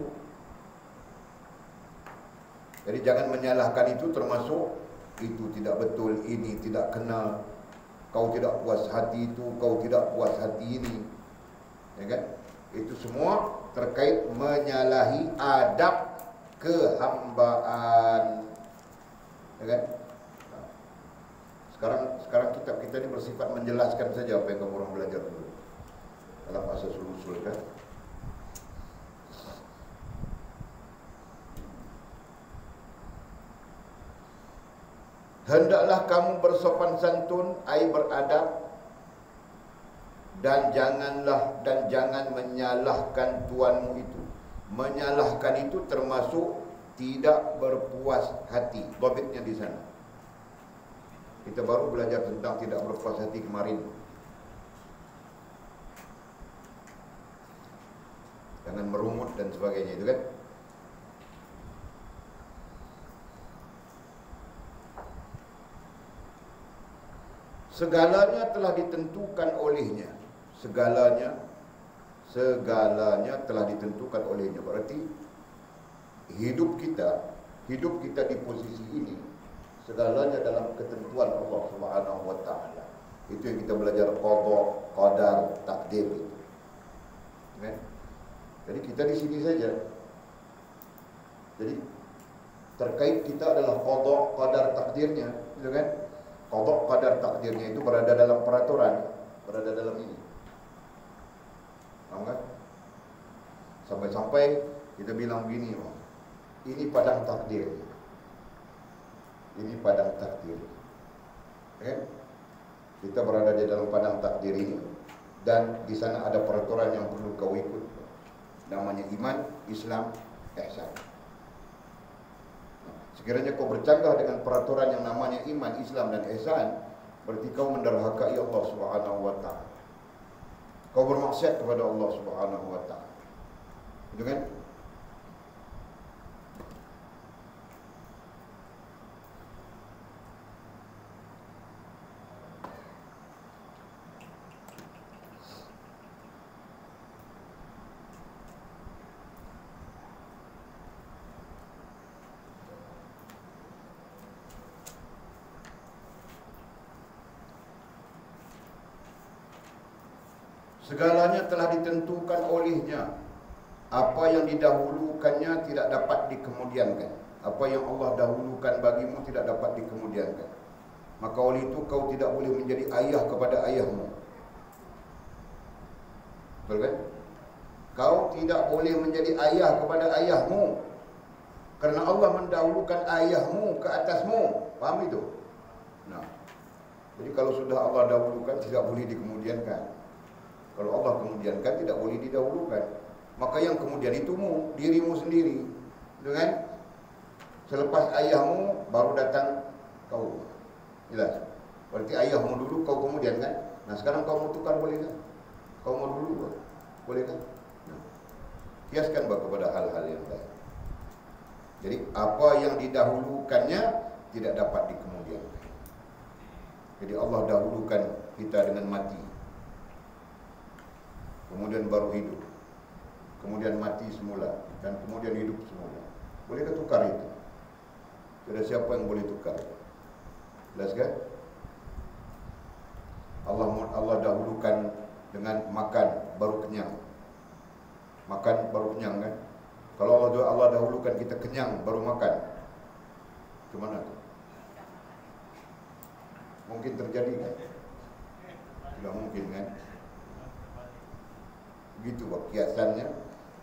Jadi jangan menyalahkan itu, termasuk itu tidak betul, ini tidak kena, kau tidak puas hati itu, kau tidak puas hati ini, ya kan? Itu semua terkait menyalahi adab kehambaan, ya kan? Sekarang kitab kita ini bersifat menjelaskan saja apa yang kamu orang belajar dulu dalam asas usul, kan? Hendaklah kamu bersopan santun, beradab, dan jangan menyalahkan tuanmu itu. Menyalahkan itu termasuk tidak berpuas hati. Dhabitnya di sana. Kita baru belajar tentang tidak berpuas hati kemarin. Jangan merungut dan sebagainya itu, kan? Segalanya telah ditentukan olehnya. Segalanya telah ditentukan olehnya. Berarti hidup kita di posisi ini, segalanya dalam ketentuan Allah Subhanahu wa taala. Itu yang kita belajar qada, qadar, takdir itu. Kan? Jadi kita di sini saja. Jadi terkait kita adalah qada, qadar, takdirnya, gitu kan? Qada, qadar, takdirnya itu berada dalam peraturan, berada dalam ini. Paham kan? Sampai-sampai kita bilang begini, ini padang takdir. Ini padang takdir. Okay? Kita berada di dalam padang takdir ini, dan di sana ada peraturan yang perlu kau ikut. Namanya iman, Islam, ihsan. Sekiranya kau bercanggah dengan peraturan yang namanya iman, Islam dan ihsan, berarti kau menderhakai Allah Subhanahu wa taala. Kau bermaksiat kepada Allah Subhanahu wa taala. Itu kan? Segalanya telah ditentukan olehnya. Apa yang didahulukannya tidak dapat dikemudiankan. Apa yang Allah dahulukan bagimu tidak dapat dikemudiankan. Maka oleh itu kau tidak boleh menjadi ayah kepada ayahmu. Betul kan? Kau tidak boleh menjadi ayah kepada ayahmu, kerana Allah mendahulukan ayahmu ke atasmu. Faham itu? Nah, jadi kalau sudah Allah dahulukan, tidak boleh dikemudiankan. Kalau Allah kemudiankan, tidak boleh didahulukan. Maka yang kemudian itumu, dirimu sendiri. Dengan selepas ayahmu baru datang kau. Jelas. Berarti ayahmu dulu, kau kemudian, kan? Nah, sekarang kau mau tukar, boleh kan? Kau mau dulu, boleh kan? Nah, kiaskan kepada hal-hal yang lain. Jadi apa yang didahulukannya tidak dapat dikemudiankan. Jadi Allah dahulukan kita dengan mati, kemudian baru hidup, kemudian mati semula, dan kemudian hidup semula. Bolehkah tukar itu? Tidak siapa yang boleh tukar. Jelas kan? Allah dahulukan dengan makan baru kenyang. Makan baru kenyang, kan? Kalau Allah dahulukan kita kenyang baru makan, gimana tu? Mungkin terjadi kan? Tidak mungkin kan? Begitu kiasannya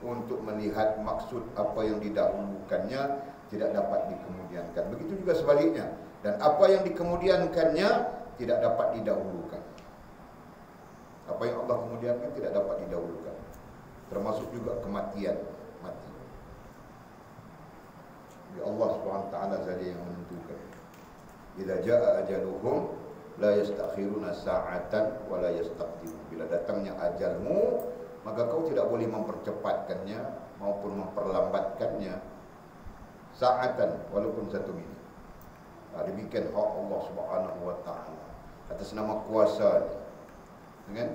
untuk melihat maksud apa yang didahulukannya tidak dapat dikemudiankan. Begitu juga sebaliknya. Dan apa yang dikemudiankannya tidak dapat didahulukan. Apa yang Allah kemudiankan tidak dapat didahulukan. Termasuk juga kematian, mati. Jadi Allah SWT saja yang menentukan. Idza jaa ajaluhum la yastakhiruna sa'atan wa la yastaqdimun. Bila datangnya ajalmu, maka kau tidak boleh mempercepatkannya maupun memperlambatkannya sa'atan, walaupun 1 minit. Demikian hak Allah Subhanahu wa taala atas nama kuasa dia.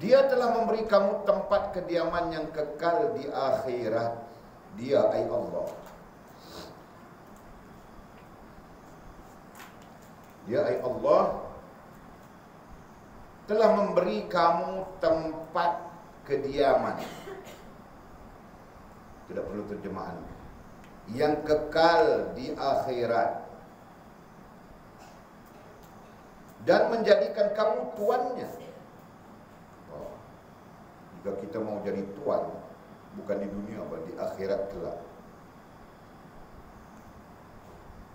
Dia telah memberi kamu tempat kediaman yang kekal di akhirat. Dia ai Allah. Dia ai Allah telah memberi kamu tempat kediaman. Tidak perlu terjemahan. Yang kekal di akhirat. Dan menjadikan kamu tuannya. Jika kita mau jadi tuan, bukan di dunia, bahkan di akhirat kelak.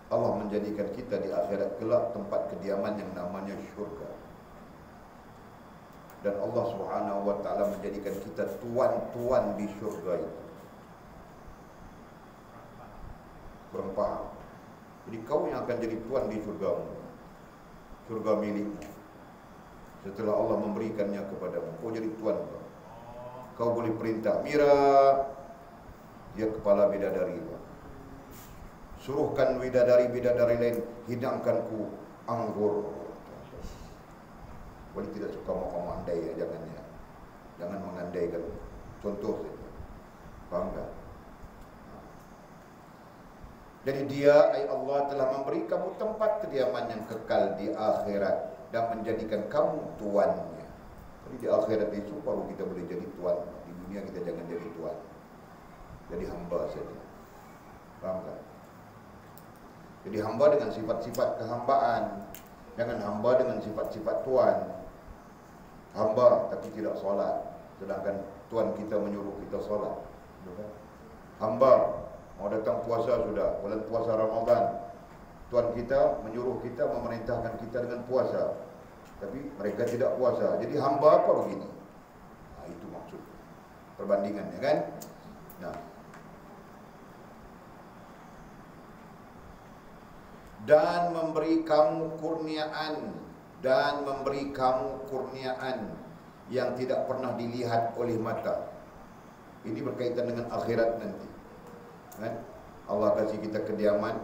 Allah menjadikan kita di akhirat kelak tempat kediaman yang namanya syurga. Dan Allah Subhanahu wa taala menjadikan kita tuan-tuan di syurga itu. Kurang faham. Jadi kau yang akan jadi tuan di syurgamu. Syurga milikmu. Setelah Allah memberikannya kepadamu, kau jadi tuan kau. Kau boleh perintah, Mira, dia kepala bidadari. Suruhkan bidadari lain hidangkanku anggur. Boleh tidak suka mau andai ya, jangan ya. Jangan mengandaikan. Contoh saja. Faham tak? Jadi dia, Allah telah memberi kamu tempat kediaman yang kekal di akhirat dan menjadikan kamu tuannya. Jadi di akhirat itu baru kita boleh jadi tuan. Di dunia kita jangan jadi tuan. Jadi hamba saja. Faham tak? Jadi hamba dengan sifat-sifat kehambaan. Jangan hamba dengan sifat-sifat tuan. Hamba tapi tidak solat, sedangkan tuan kita menyuruh kita solat. Hamba mau datang puasa sudah, bulan puasa Ramadan, tuan kita menyuruh kita, memerintahkan kita dengan puasa, tapi mereka tidak puasa. Jadi hamba apa begini? Nah, itu maksud perbandingannya kan? Nah, dan memberi kamu kurniaan yang tidak pernah dilihat oleh mata. Ini berkaitan dengan akhirat nanti. Kan? Allah kasih kita kediaman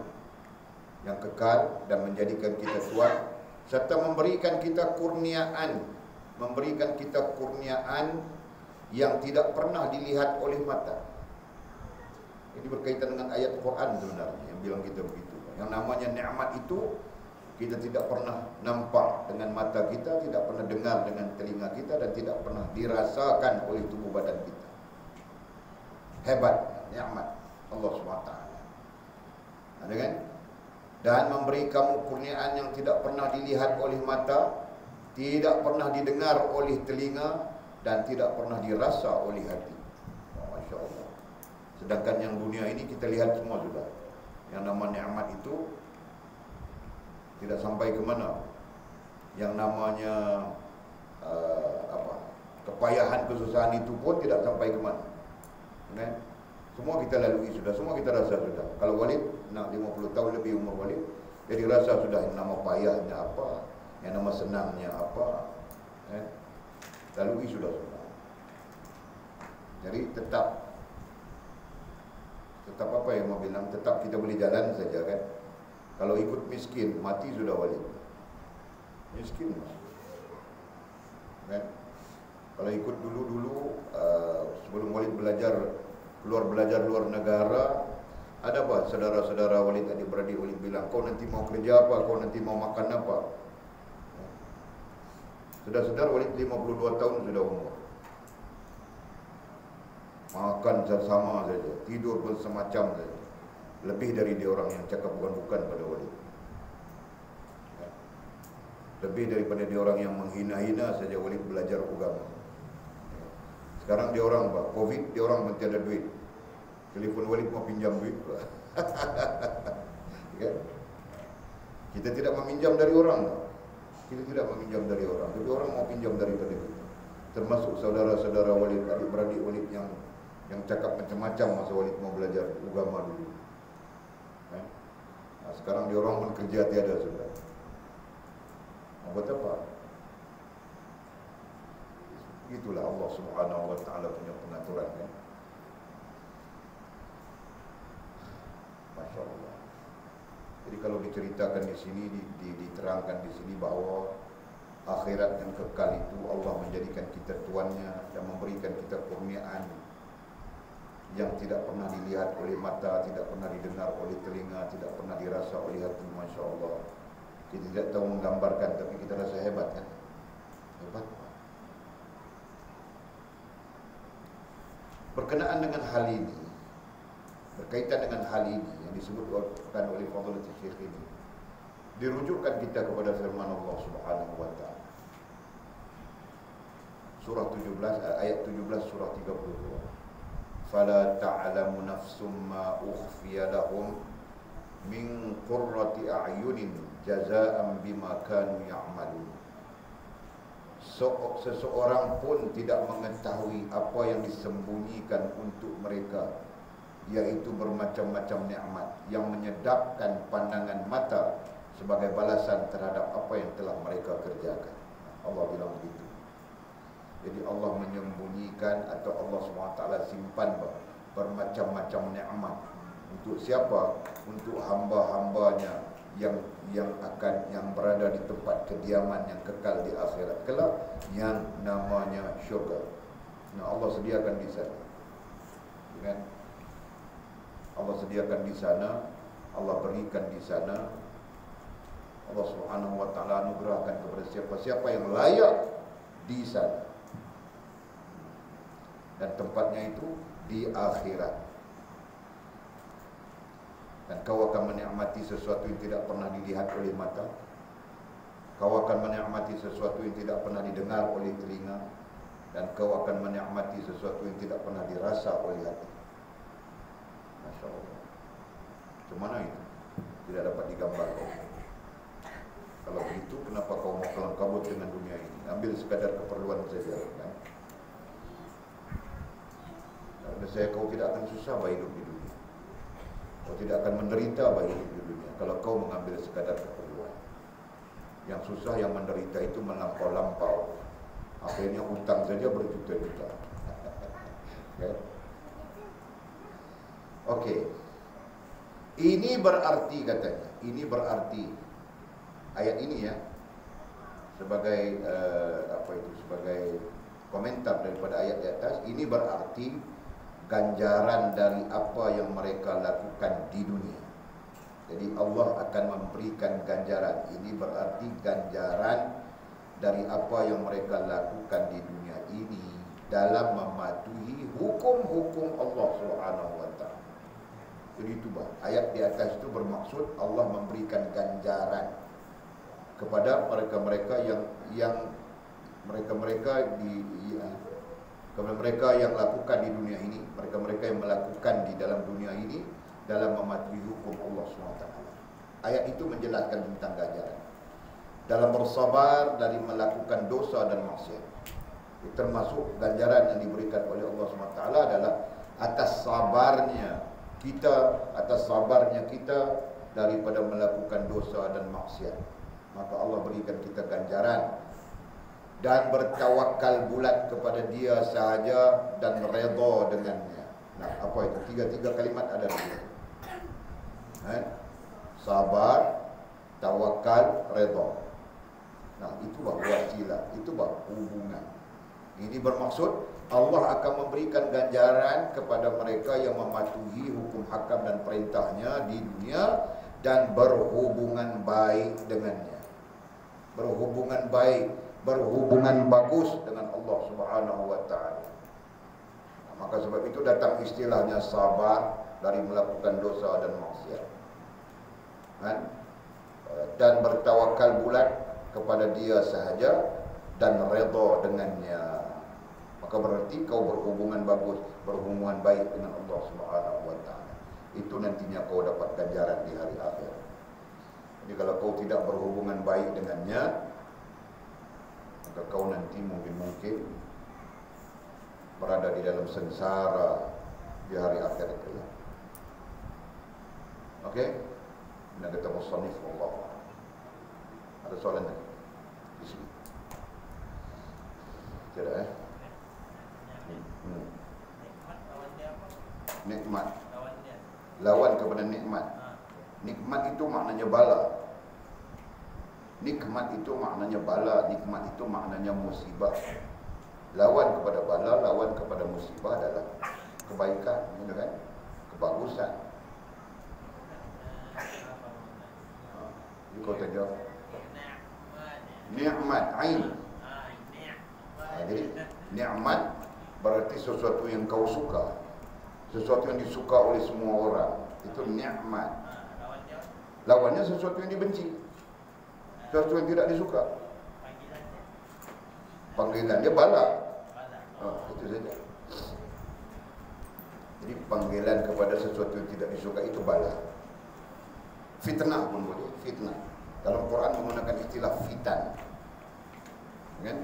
yang kekal dan menjadikan kita tuan, serta memberikan kita kurniaan yang tidak pernah dilihat oleh mata. Ini berkaitan dengan ayat Quran sebenarnya yang bilang kita begitu. Yang namanya nikmat itu kita tidak pernah nampak dengan mata kita, tidak pernah dengar dengan telinga kita, dan tidak pernah dirasakan oleh tubuh badan kita. Hebat nikmat Allah SWT. Ada kan? Dan memberi kamu kurniaan yang tidak pernah dilihat oleh mata, tidak pernah didengar oleh telinga, dan tidak pernah dirasa oleh hati. Masya Allah. Sedangkan yang dunia ini kita lihat semua sudah. Yang nama nikmat itu tidak sampai ke mana. Yang namanya kepayahan, kesusahan itu pun tidak sampai ke mana. Kan? Semua kita lalui sudah, semua kita rasa sudah. Kalau Walid nak 50 tahun lebih umur Walid, jadi rasa sudah yang nama payahnya apa, yang nama senangnya apa. Lalui sudah. Jadi tetap apa yang mau bilang, tetap kita boleh jalan saja kan. Kalau ikut miskin, mati sudah Walid. Miskin kan. Kalau ikut dulu sebelum Walid belajar luar negara, ada apa saudara-saudara Walid, adik-beradik Walid bilang, kau nanti mau kerja apa, kau nanti mau makan apa. Sudah Walid 52 tahun sudah umur. makan sama saja, tidur pun semacam saja. Lebih dari dia orang yang cakap bukan-bukan pada Walid. Lebih daripada dia orang yang menghina-hina saja Walid belajar agama. Sekarang dia orang Covid, dia orang mesti ada duit. Telefon Walid mau pinjam duit pula. Ya? Kita tidak meminjam dari orang. Kita tidak meminjam dari orang, tapi orang mau pinjam daripada kita. Termasuk saudara-saudara Walid, adik-beradik Walid yang cakap macam-macam masa Walid mau belajar agama dulu. Nah, sekarang dia orang pun kerja tiada sudah. Buat apa? Itulah Allah Subhanahu wa taala punya pengaturan, ya. Masya Allah. Jadi kalau diceritakan di sini, diterangkan di sini bahawa akhirat yang kekal itu Allah menjadikan kita tuannya dan memberikan kita kurniaan yang tidak pernah dilihat oleh mata, tidak pernah didengar oleh telinga, tidak pernah dirasa oleh hati. Masya Allah. Kita tidak tahu menggambarkan, tapi kita rasa hebat, kan? Hebat. Berkenaan dengan hal ini, berkaitan dengan hal ini yang disebutkan oleh Fadilatul Syekh ini, dirujukkan kita kepada firman Allah Subhanahu wa taala. Surah 17 ayat 17 surah 32. Fala ta'lamu nafsum ma ukhfiya lahum min qurrati a'yunin jazaa'an bima kanu ya'malun. Seseorang pun tidak mengetahui apa yang disembunyikan untuk mereka, yaitu bermacam-macam nikmat yang menyedapkan pandangan mata sebagai balasan terhadap apa yang telah mereka kerjakan. Allah bilang begitu. Jadi Allah menyembunyikan atau Allah SWT simpan bermacam-macam nikmat untuk siapa? Untuk hamba-hambanya yang berada di tempat kediaman yang kekal di akhirat kelak, yang namanya syurga. Nah, Allah sediakan di sana. Kan? Allah sediakan di sana, Allah berikan di sana. Allah Subhanahu wa taala anugerahkan kepada siapa-siapa yang layak di sana. Dan tempatnya itu di akhirat. Dan kau akan menikmati sesuatu yang tidak pernah dilihat oleh mata. Kau akan menikmati sesuatu yang tidak pernah didengar oleh telinga. Dan kau akan menikmati sesuatu yang tidak pernah dirasa oleh hati. Masya Allah. Cumana itu? Tidak dapat digambarkan. Kalau begitu, kenapa kau mau kelam kabut dengan dunia ini? Ambil sekadar keperluan saja, kan? Karena saya, kau tidak akan susah hidup di dunia. Kau tidak akan menderita hidup di dunia kalau kau mengambil sekadar keperluan. Yang susah, yang menderita itu melampau-lampau. Akhirnya hutang saja berjuta-juta. Okay? Okey. Ini berarti, katanya, ini berarti ayat ini, ya, sebagai sebagai komentar daripada ayat di atas, ini berarti ganjaran dari apa yang mereka lakukan di dunia. Jadi Allah akan memberikan ganjaran. Ini berarti ganjaran dari apa yang mereka lakukan di dunia ini dalam mematuhi hukum-hukum Allah Subhanahu wa taala. Jadi itu ayat di atas itu bermaksud Allah memberikan ganjaran kepada mereka-mereka yang mereka-mereka yang lakukan di dunia ini, mereka-mereka yang melakukan di dalam dunia ini dalam mematuhi hukum Allah SWT. Ayat itu menjelaskan tentang ganjaran dalam bersabar dari melakukan dosa dan maksiat. Termasuk ganjaran yang diberikan oleh Allah SWT adalah atas sabarnya kita daripada melakukan dosa dan maksiat. Maka Allah berikan kita ganjaran. Dan bertawakal bulat kepada Dia sahaja dan redha dengannya. Nah, apa itu? Tiga kalimat ada di sini. Sabar, tawakal, redha. Nah, itu wasilah, itu hubungan. Ini bermaksud Allah akan memberikan ganjaran kepada mereka yang mematuhi hukum hakam dan perintahnya di dunia dan berhubungan baik dengannya. Berhubungan baik, berhubungan bagus dengan Allah Subhanahu wa taala. Maka sebab itu datang istilahnya sabar dari melakukan dosa dan maksiat. Kan? Dan bertawakal bulat kepada Dia sahaja dan redha dengannya. Maka berarti kau berhubungan bagus, berhubungan baik dengan Allah Subhanahu wa taala. Itu nantinya kau dapat ganjaran di hari akhir. Jadi kalau kau tidak berhubungan baik dengannya, maka kau nanti mungkin berada di dalam sengsara di hari akhir itu. Okey? Nak kata musannif Allah. Ada soalan lagi? Di sini. Tidak Nikmat. Lawan kepada nikmat. Nikmat itu maknanya bala. Nikmat itu maknanya bala. Nikmat itu maknanya musibah. Lawan kepada bala, lawan kepada musibah adalah kebaikan, kan? Kebagusan. Kau tanya nikmat ain. Jadi nikmat berarti sesuatu yang kau suka, sesuatu yang disuka oleh semua orang. Itu nikmat. Lawannya sesuatu yang dibenci, sesuatu yang tidak disuka. Panggilan dia bala. Itu saja. Jadi panggilan kepada sesuatu yang tidak disuka itu bala. Fitnah pun boleh, fitnah. Dalam Quran menggunakan istilah fitan. Kan?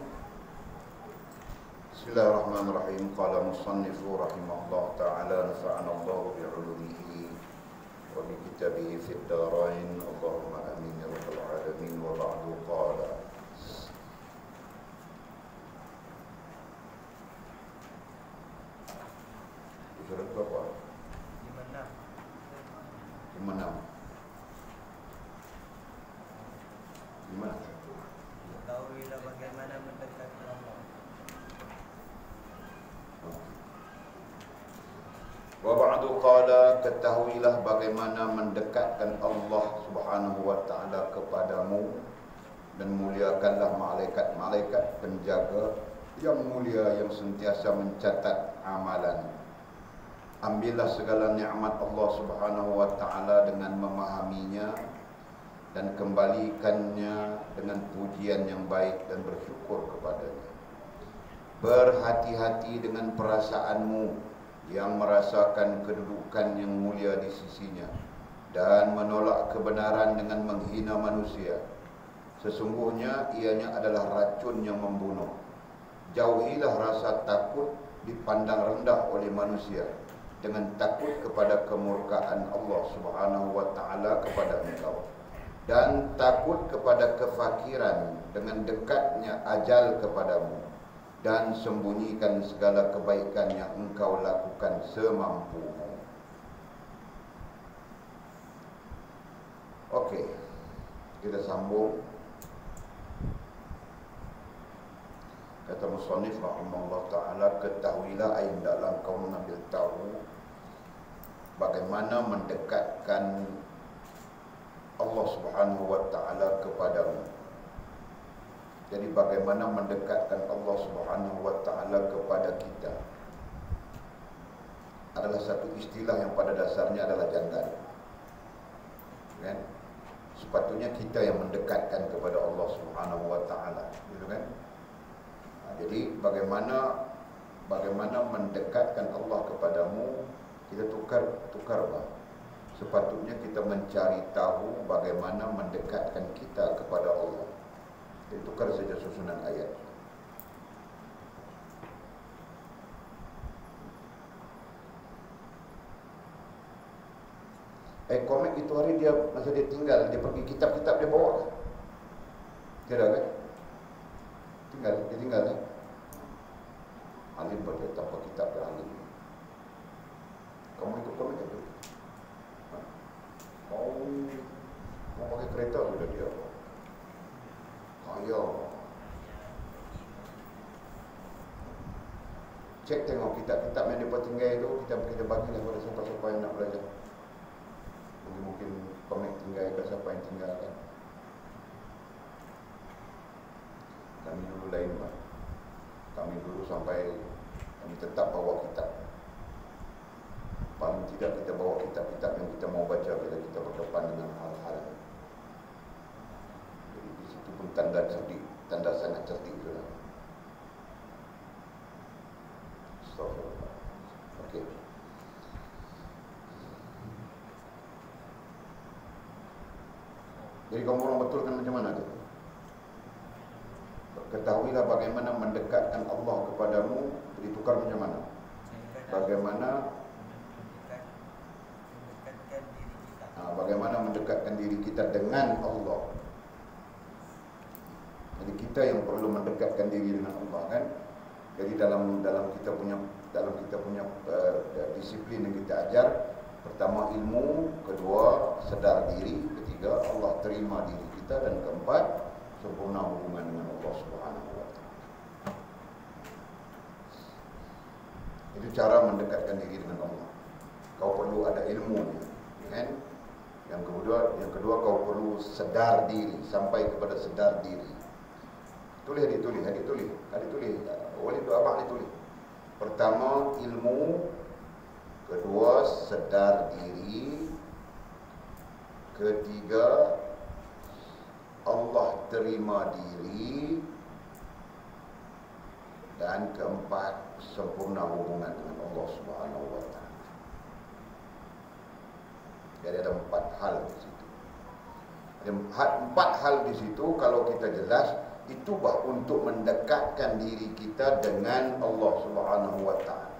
Bismillahirrahmanirrahim. Qala musannifu rahimahullah ta'ala nafa'ana Allah bi'ulumihi wa bi kitabihi fid darain. Allahumma amin ya rabbal alamin. Wa ba'du qala. Surat berapa? 56. Gimana? Ketahuilah bagaimana mendekati Allah. Wa ba'du qala, ketahuilah bagaimana mendekatkan Allah Subhanahu wa taala kepadamu, dan muliakanlah malaikat-malaikat penjaga yang mulia yang sentiasa mencatat amalan. Ambillah segala nikmat Allah Subhanahu wa taala dengan memahaminya dan kembalikannya dengan pujian yang baik dan bersyukur kepadanya. Berhati-hati dengan perasaanmu yang merasakan kedudukan yang mulia di sisinya dan menolak kebenaran dengan menghina manusia. Sesungguhnya ianya adalah racun yang membunuh. Jauhilah rasa takut dipandang rendah oleh manusia dengan takut kepada kemurkaan Allah Subhanahu wa taala kepada engkau, dan takut kepada kefakiran dengan dekatnya ajal kepadamu, dan sembunyikan segala kebaikan yang engkau lakukan semampumu. Okey, kita sambung. Kata musannif rahimahullah ta'ala, ketahuilah ay hendaklah kau mengambil tahu bagaimana mendekatkan Allah Subhanahu wa taala kepadamu. Jadi bagaimana mendekatkan Allah Subhanahu wa taala kepada kita adalah satu istilah yang pada dasarnya adalah janggal. Kan? Sepatutnya kita yang mendekatkan kepada Allah Subhanahu wa taala, gitu kan? Jadi bagaimana mendekatkan Allah kepadamu, kita tukar bah. Sepatutnya kita mencari tahu bagaimana mendekatkan kita kepada Allah. Kita tukar saja susunan ayat. Komik itu hari dia masa dia tinggal, dia pergi kitab-kitab dia bawa. Tidak kan? Dia tinggal kan? Alim baca tanpa kitab dia alim. Kamu ikut komik itu? Mau pakai kereta sudah dia. Kaya. Cek tengok kitab-kitab yang dia tinggal itu, kita bagi kepada siapa-siapa yang nak belajar. Mungkin komik tinggal ke siapa yang tinggalkan. Kami dulu lain, Pak. Kami dulu sampai kami tetap bawa kitab. tanda cerdik, tanda sangat cerdik sudah. Astagfirullah. Okey. Jadi kamu orang betulkan macam mana tu? Ketahuilah bagaimana mendekatkan Allah kepadamu, ditukar macam mana? Bagaimana mendekatkan diri kita dengan Allah. Jadi kita yang perlu mendekatkan diri dengan Allah, kan? Jadi dalam kita punya disiplin yang kita ajar, pertama ilmu, kedua sedar diri, ketiga Allah terima diri kita, dan keempat sempurna hubungan dengan Allah Subhanahu wa taala. Itu cara mendekatkan diri dengan Allah. Kau perlu ada ilmu, kan? Yang kedua kau perlu sedar diri, sampai kepada sedar diri. Ditulis. Oleh doa abang ditulis. Pertama ilmu, kedua sedar diri, ketiga Allah terima diri, dan keempat sempurna hubungan dengan Allah Subhanahu wa taala. Jadi ada 4 hal di situ. Ada 4 hal di situ, kalau kita jelas, itu untuk mendekatkan diri kita dengan Allah Subhanahu wa taala.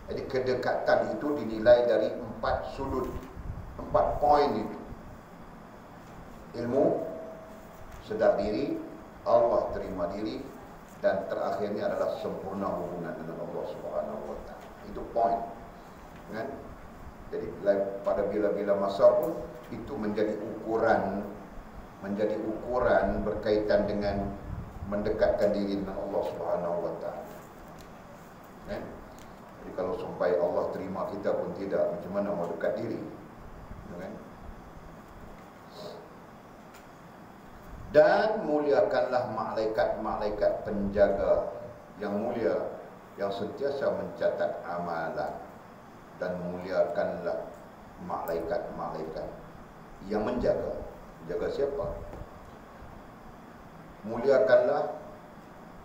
Jadi kedekatan itu dinilai dari 4 sudut, 4 poin itu. Ilmu, sedar diri, Allah terima diri, dan terakhirnya adalah sempurna hubungan dengan Allah Subhanahu wa taala. Itu poin. Kan? Jadi pada bila-bila masa pun itu menjadi ukuran berkaitan dengan mendekatkan diri dengan Allah Subhanahu wa taala. Kan? Jadi kalau sampai Allah terima kita pun tidak, macam mana mau dekat diri? Kan? Dan muliakanlah malaikat-malaikat penjaga yang mulia, yang sentiasa mencatat amalan, dan muliakanlah malaikat-malaikat yang menjaga. Jaga siapa? Muliakanlah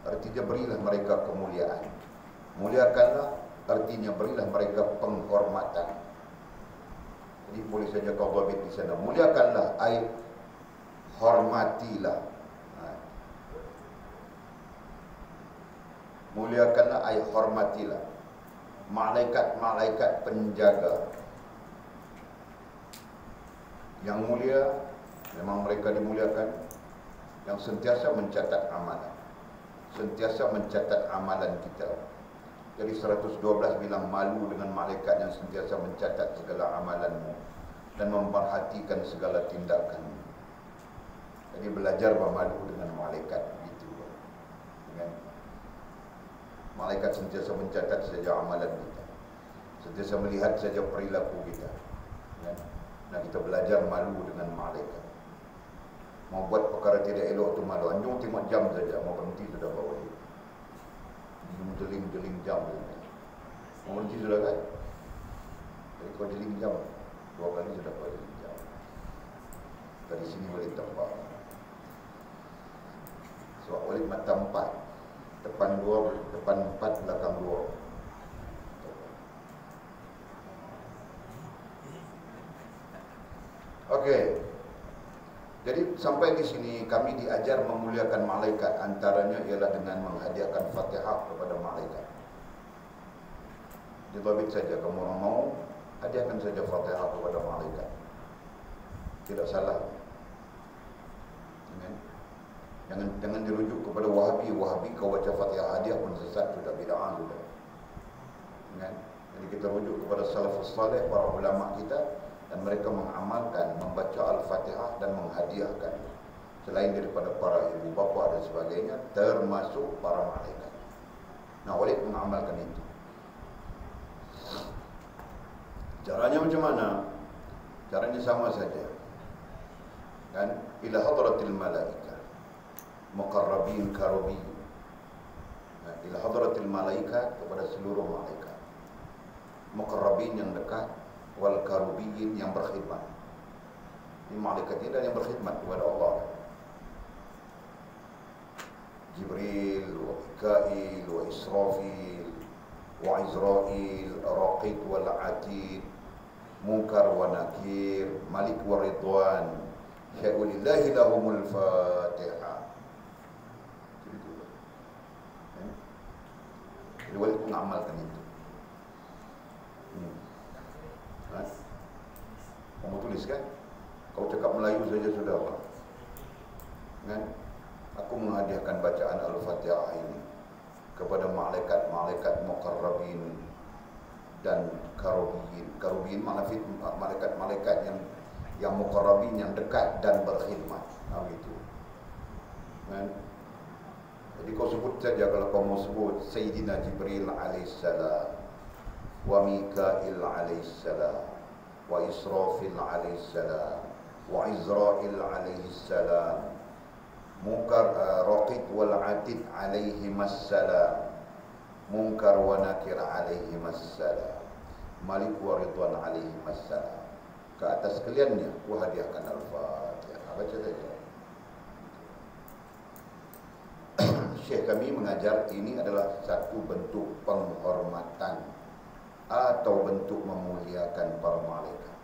artinya berilah mereka kemuliaan. Muliakanlah artinya berilah mereka penghormatan. Jadi boleh saja kau dhabit di sana. Muliakanlah ai hormatilah. Muliakanlah ai hormatilah malaikat-malaikat penjaga. Yang mulia memang mereka dimuliakan, yang sentiasa mencatat amalan. Sentiasa mencatat amalan kita. Jadi 112 bilang malu dengan malaikat yang sentiasa mencatat segala amalanmu dan memperhatikan segala tindakanmu. Jadi belajar bermalu dengan malaikat begitu. Dengan malaikat sentiasa mencatat saja amalan kita, sentiasa melihat saja perilaku kita. Dan kita belajar malu dengan malaikat. Mau buat perkara tidak elok tu malu. Anjung tengok jam saja, mau berhenti sudah bawa dia. Jeling jam saja. Mau berhenti sudah kan? Jadi kau jeling jam 2 kali sudah kau jeling jam. Dari sini boleh tempat. Sebab boleh mata 4, depan 2, depan 4, belakang 2. Okey. Jadi sampai di sini kami diajar memuliakan malaikat, antaranya ialah dengan menghadiahkan Fatihah kepada malaikat. Didhabit saja, kamu orang mau hadiahkan saja Fatihah kepada malaikat. Tidak salah. Jangan dirujuk kepada Wahabi kau baca Fatihah hadiah pun sesat, sudah bid'ah sudah. Jadi kita rujuk kepada salafus salih, para ulama kita, dan mereka mengamalkan membaca Al-Fatihah dan menghadiahkan selain daripada para ibu bapa dan sebagainya, termasuk para malaikat. Nah, wajib mengamalkan itu. Caranya macam mana? Caranya sama saja. Kan? Ila hadratil malaikah muqarrabin karubi. Nah, ila hadratil malaikat, kepada seluruh malaikat. Muqarrabin yang dekat, wal karubiyin yang berkhidmat. Ini malaikat ini yang berkhidmat kepada Allah. Jibril, wa Mikail, wa Israfil, wa Izrail, Raqib wal Atid, Munkar wa Nakir, Malik wa Ridwan, Syai'ulillahi lahumul Fatihah. Jadi wali mengamalkan itu. Kamu tulis kan? Kau cakap Melayu saja sudah apa? Kan? Aku menghadiahkan bacaan Al-Fatihah ini kepada malaikat-malaikat muqarrabin dan karubin. Karubin malaikat-malaikat yang muqarrabin, yang dekat dan berkhidmat. Begitu. Kan? Jadi kau sebut saja, kalau kau mau sebut Sayyidina Jibril alaihissalam, wa Mikail alaihissalam, wa Israfil alaihissalam, wa Izrail alaihissalam, Munkar Raqib wal Atid alaihimassalam, Munkar wa Nakir alaihimassalam, Malik wa Ridwan alaihimassalam. Ke atas kaliannya ku hadiahkan Al-Fatihah. Baca saja. Syekh kami mengajar ini adalah satu bentuk penghormatan atau bentuk memuliakan para malaikat.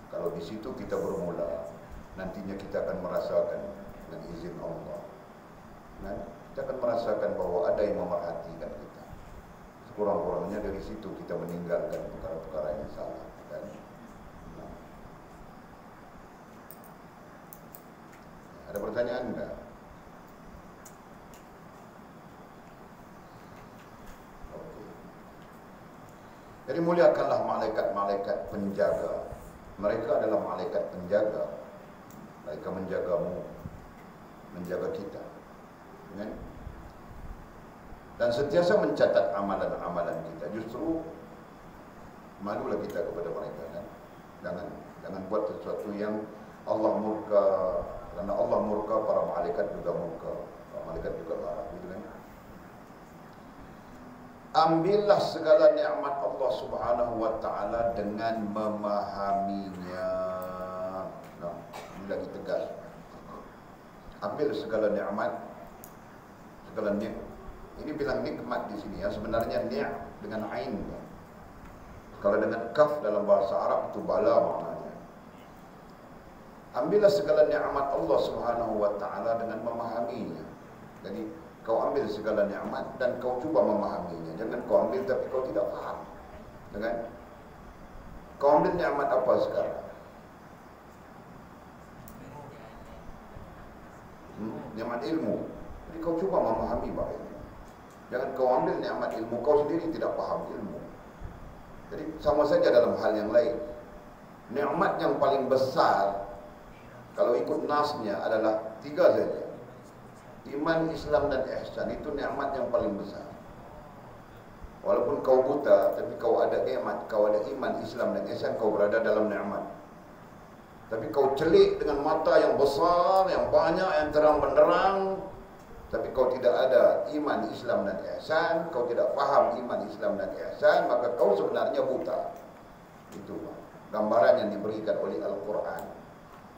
Kalau di situ kita bermula, nantinya kita akan merasakan dengan izin Allah. Kita akan merasakan bahwa ada yang memerhatikan kita. Sekurang-kurangnya dari situ kita meninggalkan perkara-perkara yang salah. Kan? Ada pertanyaan enggak? Jadi muliakanlah malaikat-malaikat penjaga. Mereka adalah malaikat penjaga. Mereka menjagamu, menjaga kita. Dan sentiasa mencatat amalan-amalan kita. Justru malulah kita kepada mereka. Jangan buat sesuatu yang Allah murka. Karena Allah murka, para malaikat juga murka. Para malaikat juga marah. Gitu kan? Ambillah segala nikmat Allah Subhanahu wa taala dengan memahaminya. Nah, ini lagi tegas. Ambil segala nikmat, segala nikmat. Ini bilang nikmat di sini ya, sebenarnya ni' dengan ain. Kalau dengan kaf dalam bahasa Arab itu bala maknanya. Ambillah segala nikmat Allah Subhanahu wa taala dengan memahaminya. Jadi kau ambil segala nikmat dan kau cuba memahaminya. Jangan kau ambil tapi kau tidak faham. Dengan kau ambil nikmat apa sekarang? Nikmat ilmu. Jadi kau cuba memahami baik. Jangan kau ambil nikmat ilmu, kau sendiri tidak paham ilmu. Jadi sama saja dalam hal yang lain. Nikmat yang paling besar kalau ikut nasnya adalah 3 saja. Iman, Islam dan ihsan, itu nikmat yang paling besar. Walaupun kau buta, tapi kau ada nikmat, kau ada iman, Islam dan ihsan, kau berada dalam nikmat. Tapi kau celik dengan mata yang besar, yang banyak, yang terang benderang, tapi kau tidak ada iman, Islam dan ihsan, kau tidak faham iman, Islam dan ihsan, maka kau sebenarnya buta. Itu gambaran yang diberikan oleh Al-Quran.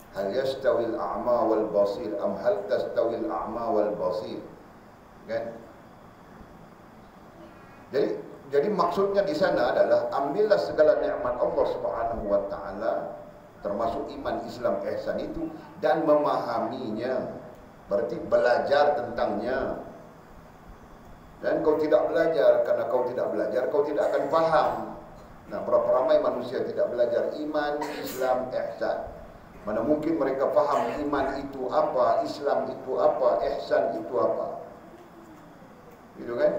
Hal yastawil a'ma wal basir am hal tastawil a'ma wal basir. Kan? Jadi maksudnya di sana adalah ambillah segala nikmat Allah Subhanahu wa taala termasuk iman, Islam, ihsan itu dan memahaminya. Berarti belajar tentangnya. Dan kau tidak belajar, karena kau tidak belajar kau tidak akan paham. Nah, berapa ramai manusia tidak belajar iman, Islam, ihsan. Mana mungkin mereka faham iman itu apa, Islam itu apa, ihsan itu apa. Gitu kan?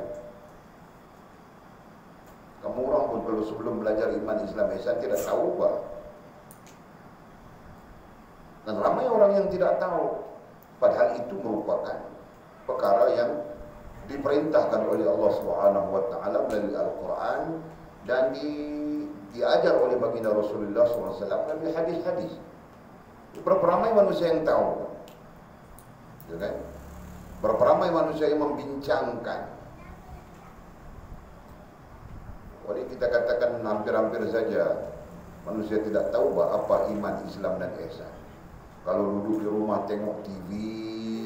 Kamu orang pun kalau sebelum belajar iman, Islam, ihsan tidak tahu apa. Dan ramai orang yang tidak tahu. Padahal itu merupakan perkara yang diperintahkan oleh Allah Subhanahu wa taala melalui Al-Quran dan diajar oleh baginda Rasulullah SAW melalui hadis-hadis. Berapa ramai manusia yang tahu? Ya kan? Berapa ramai manusia yang membincangkan? Jadi kita katakan hampir-hampir saja manusia tidak tahu apa iman, Islam dan ihsan. Kalau duduk di rumah tengok TV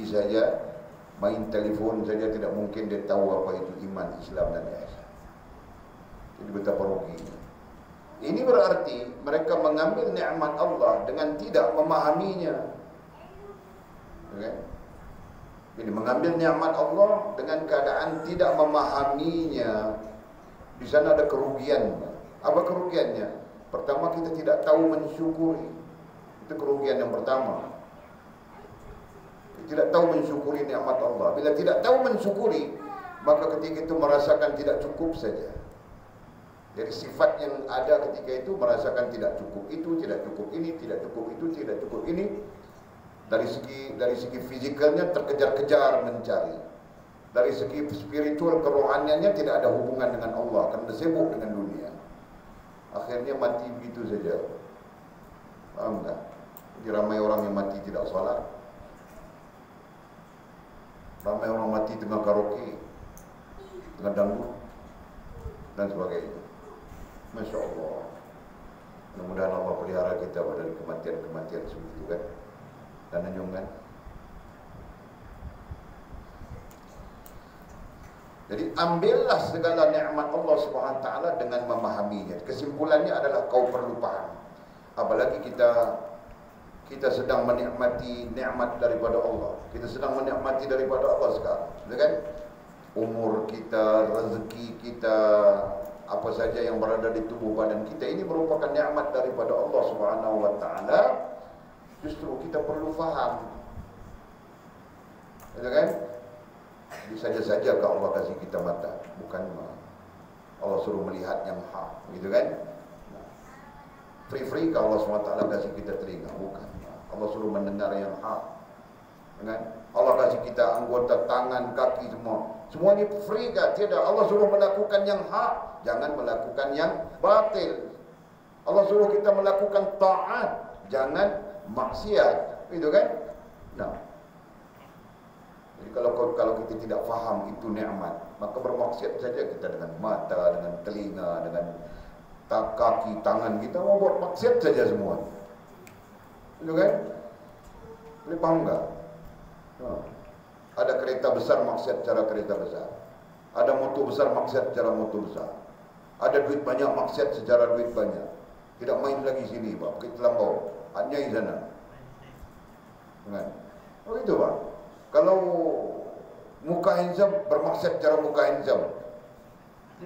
saja, main telefon saja, tidak mungkin dia tahu apa itu iman, Islam dan ihsan. Jadi betapa ruginya. Ini berarti mereka mengambil nikmat Allah dengan tidak memahaminya. Okay? Jadi mengambil nikmat Allah dengan keadaan tidak memahaminya, di sana ada kerugian. Apa kerugiannya? Pertama, kita tidak tahu mensyukuri. Itu kerugian yang pertama. Tidak tahu mensyukuri nikmat Allah. Bila tidak tahu mensyukuri, maka ketika itu merasakan tidak cukup saja. Jadi sifat yang ada ketika itu merasakan tidak cukup itu, tidak cukup ini, tidak cukup itu, tidak cukup ini. Dari segi fizikalnya terkejar-kejar mencari. Dari segi spiritual kerohaniannya tidak ada hubungan dengan Allah karena sibuk dengan dunia. Akhirnya mati begitu saja. Paham tak? Jadi ramai orang yang mati tidak salat. Ramai orang mati tengah karaoke, tengah dangdut dan sebagainya. Masya Allah. Mudah-mudahan Allah pelihara kita dari kematian-kematian seperti itu kan. Dan anjungan. Jadi ambillah segala nikmat Allah Subhanahu wa taala dengan memahaminya. Kesimpulannya adalah kau perlu paham. Apalagi kita sedang menikmati nikmat daripada Allah. Kita sedang menikmati daripada Allah sekarang, betul kan? Umur kita, rezeki kita, apa saja yang berada di tubuh badan kita ini merupakan nikmat daripada Allah Subhanahu wa taala. Justru kita perlu faham. Betul kan? Jadi saja-saja kalau Allah kasih kita mata, bukan Allah suruh melihat yang hak, gitu kan? Free kalau Allah SWT kasih kita telinga, bukan. Allah suruh mendengar yang hak, kan? Allah kasih kita anggota tangan, kaki semua. Semua ini free kan? Tidak. Allah suruh melakukan yang hak, jangan melakukan yang batil. Allah suruh kita melakukan taat, jangan maksiat, gitu kan? Nah, jadi kalau kita tidak faham itu nikmat, maka bermaksiat saja kita dengan mata, dengan telinga, dengan kaki, tangan kita mau buat maksiat saja semua. Itu kan? Boleh paham enggak? Ada kereta besar maksiat cara kereta besar. Ada motor besar maksiat cara motor besar. Ada duit banyak maksiat secara duit banyak. Tidak main lagi sini, Pak. Kita terlampau. Hanya di sana. Kan? Oh itu, Pak. Kalau muka handsome bermaksiat cara muka handsome.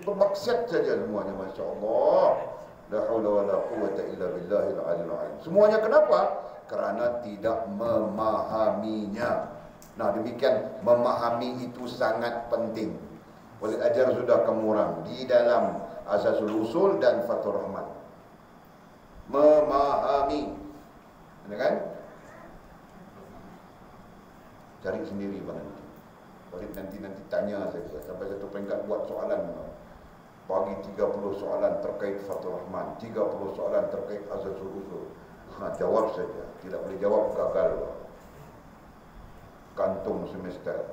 Bermaksiat saja semuanya, Masya Allah. La haula wa la quwwata illa billahil aliyil azim. Semuanya kenapa? Kerana tidak memahaminya. Nah, demikian memahami itu sangat penting. Oleh ajar sudah kamu orang di dalam Asasul Usul dan Fathur Rahman. Memahami. Ada kan? Cari sendiri Bang. Boleh nanti tanya saya sampai satu peringkat buat soalan. Bagi 30 soalan terkait Fathur Rahman, 30 soalan terkait Asasul Usul. Jawab saja. Tidak boleh jawab gagal. Kantung semester.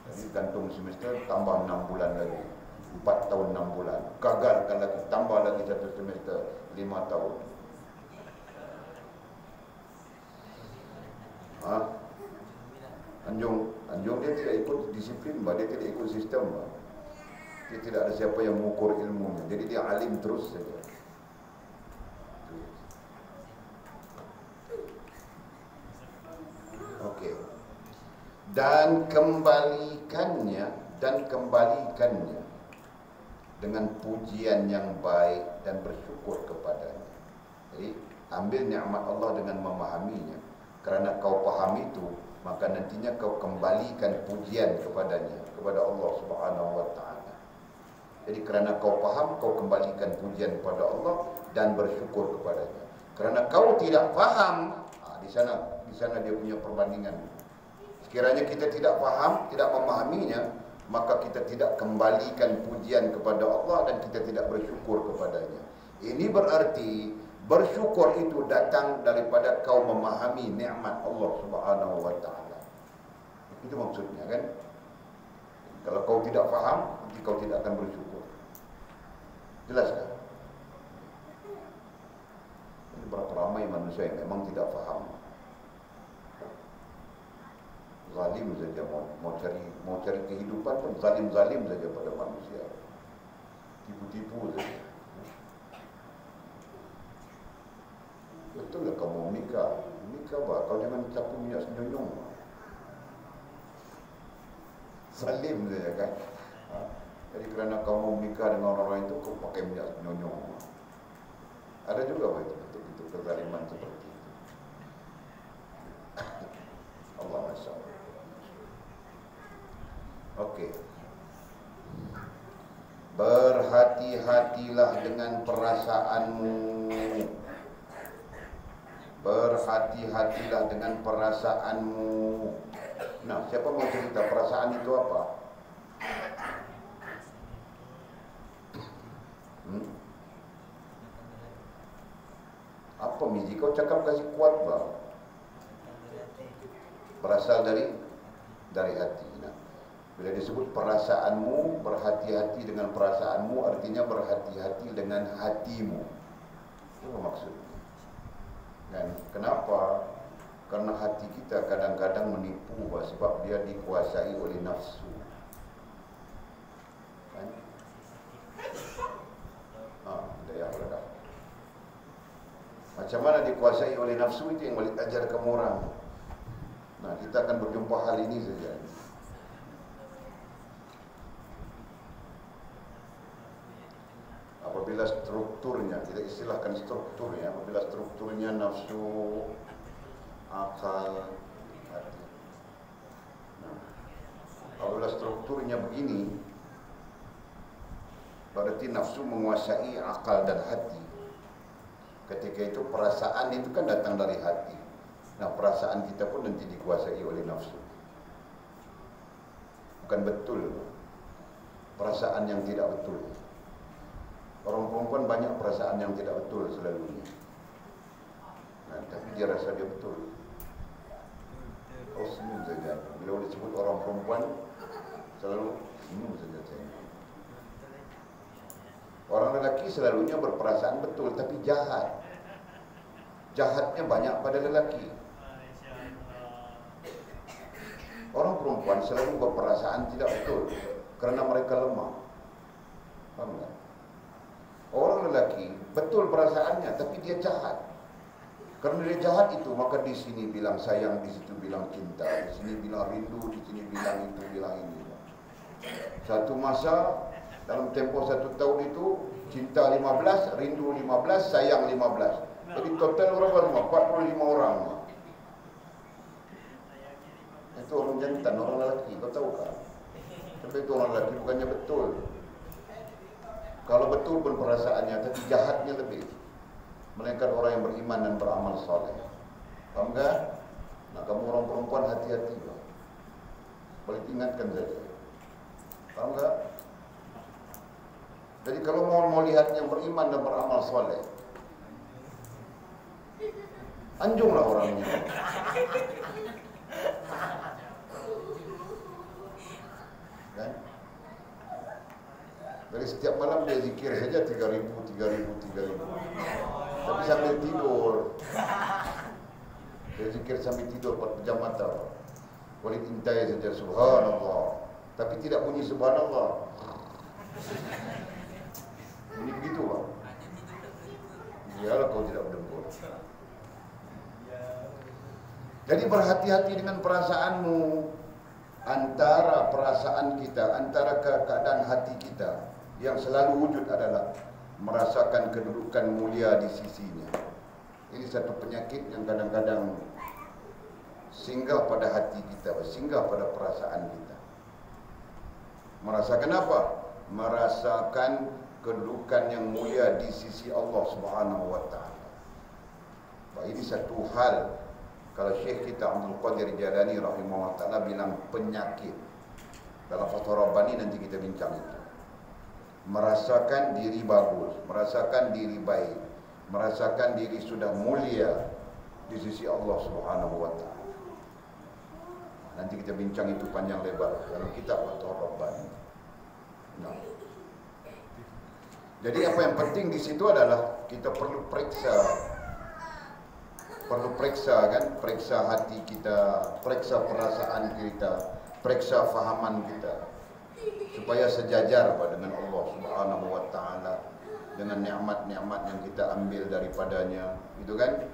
Jadi kantung semester tambah 6 bulan lagi. 4 tahun 6 bulan. Gagalkan lagi, tambah lagi 1 semester 5 tahun. Anjung dia tidak ikut disiplin, dia tidak ikut sistem. Dia tidak ada siapa yang mengukur ilmunya. Jadi dia alim terus saja. Okey. Dan kembalikannya dengan pujian yang baik dan bersyukur kepadanya. Jadi ambil nikmat Allah dengan memahaminya. Kerana kau paham itu, maka nantinya kau kembalikan pujian kepadanya, kepada Allah Subhanahu wa taala. Jadi kerana kau faham, kau kembalikan pujian kepada Allah dan bersyukur kepadanya. Kerana kau tidak faham, di sana dia punya perbandingan. Sekiranya kita tidak faham, tidak memahaminya, maka kita tidak kembalikan pujian kepada Allah dan kita tidak bersyukur kepadanya. Ini berarti bersyukur itu datang daripada kau memahami nikmat Allah Subhanahu wa taala. Itu maksudnya kan? Kalau kau tidak faham, nanti kau tidak akan bersyukur. Jelas kan? manusia yang memang tidak faham. Zalim saja mau cari kehidupan pun zalim saja pada manusia. Tipu-tipu saja. Betul lah kamu nikah bah, kau jangan campur minyak senyonyong. Zalim saja kan. Jadi kerana kau mau menikah dengan orang-orang itu, kau pakai minyak senyonyong. Ada juga bentuk-bentuk kezaliman seperti itu. Allah Masya Allah. Okey. Berhati-hatilah dengan perasaanmu. Berhati-hatilah dengan perasaanmu. Nah, siapa mau cerita perasaan itu apa? Apa Mizi? Kau cakap kasih kuat bang. Berasal dari hati. Nah, bila disebut perasaanmu, berhati-hati dengan perasaanmu, artinya berhati-hati dengan hatimu. Itu maksudnya. Dan kenapa? Karena hati kita kadang-kadang menipu sebab dia dikuasai oleh nafsu. Kan? Daya redah. Macam mana dikuasai oleh nafsu itu yang boleh ajar kamu orang. Nah, kita akan berjumpa hal ini saja. Apabila strukturnya, kita istilahkan strukturnya, apabila strukturnya nafsu, akal, hati. Nah, apabila strukturnya begini, berarti nafsu menguasai akal dan hati. Ketika itu perasaan itu kan datang dari hati. Nah, perasaan kita pun nanti dikuasai oleh nafsu. Bukan betul perasaan yang tidak betul. Orang perempuan banyak perasaan yang tidak betul selalunya. Nah, tapi dia rasa dia betul. Oh, senyum saja. Bila disebut orang perempuan, selalu senyum saja. Orang lelaki selalunya berperasaan betul, tapi jahat. Jahatnya banyak pada lelaki. Orang perempuan selalu berperasaan tidak betul kerana mereka lemah. Faham tak? Orang lelaki betul perasaannya, tapi dia jahat. Kerana dia jahat itu, maka di sini bilang sayang, di situ bilang cinta, di sini bilang rindu, di sini bilang itu, bilang ini. Satu masa dalam tempoh 1 tahun itu, cinta 15, rindu 15, sayang 15. Jadi total berapa? 45 orang. Itu orang jantan, orang lelaki, kau tahu kan? Tapi itu orang lelaki bukannya betul. Kalau betul pun perasaannya, tapi jahatnya lebih. Melainkan orang yang beriman dan beramal soleh. Faham tak? Nah, kamu orang perempuan hati-hati. Boleh ingatkan saja. Faham tak? Jadi kalau mau lihat yang beriman dan beramal soleh, anjunglah orangnya. Kan? Dari setiap malam dia zikir saja 3.000. Tapi sambil tidur. Dia zikir sambil tidur 4 jam mata. Walid intai saja subhanallah. Tapi tidak bunyi subhanallah. Ini begitu bang. Iyalah kau tidak berdengkur. Jadi berhati-hati dengan perasaanmu. Antara perasaan kita, antara keadaan hati kita, yang selalu wujud adalah merasakan kedudukan mulia di sisinya. Ini satu penyakit yang kadang-kadang singgah pada hati kita, singgah pada perasaan kita. Merasakan apa? Merasakan kedudukan yang mulia di sisi Allah Subhanahu wa taala. Ini satu hal, kalau Syekh kita Abdul Qadir Jalani rahimahullah taala bilang penyakit. Dalam Fathul Rabbani nanti kita bincang itu. Merasakan diri bagus, merasakan diri baik, merasakan diri sudah mulia di sisi Allah Subhanahu wa taala. Nanti kita bincang itu panjang lebar dalam kitab Fathul Rabbani. Nah. Jadi apa yang penting di situ adalah kita perlu periksa perlu periksa kan, periksa hati kita, periksa perasaan kita, periksa fahaman kita, supaya sejajar dengan Allah Subhanahu wa taala, dengan nikmat-nikmat yang kita ambil daripadanya. Itu kan?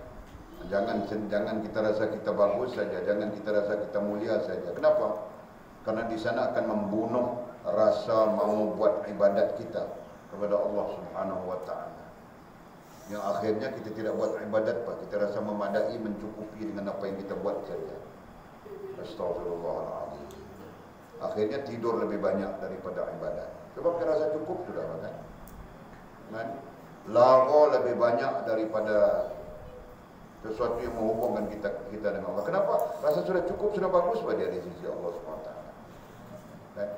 Jangan kita rasa kita bagus saja, jangan kita rasa kita mulia saja. Kenapa? Karena di sana akan membunuh rasa mau buat ibadat kita kepada Allah Subhanahu wa taala. Yang akhirnya kita tidak buat ibadat, Pak. Kita rasa memadai, mencukupi dengan apa yang kita buat saja. Astagfirullahaladzim. Akhirnya tidur lebih banyak daripada ibadat. Sebab kita rasa cukup sudah, kan? Lagu lebih banyak daripada sesuatu yang menghubungkan kita dengan Allah. Kenapa? Rasa sudah cukup, sudah bagus pada di sisi Allah SWT. Kan?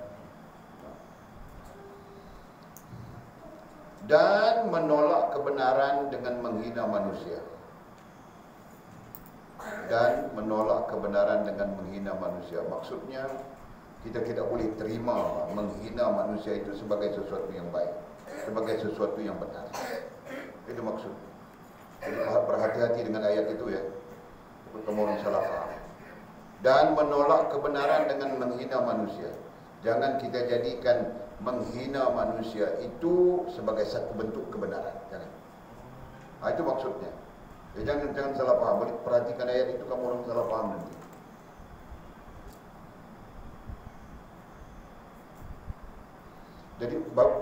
Dan menolak kebenaran dengan menghina manusia. Dan menolak kebenaran dengan menghina manusia. Maksudnya, kita tidak boleh terima menghina manusia itu sebagai sesuatu yang baik, sebagai sesuatu yang benar. Itu maksudnya. Jadi berhati-hati dengan ayat itu ya. Kamu orang salah faham. Dan menolak kebenaran dengan menghina manusia. Jangan kita jadikan menghina manusia itu sebagai satu bentuk kebenaran. Jangan. Itu maksudnya. Ya, jangan salah paham. Perhatikan ayat itu, kamu orang salah paham nanti. Jadi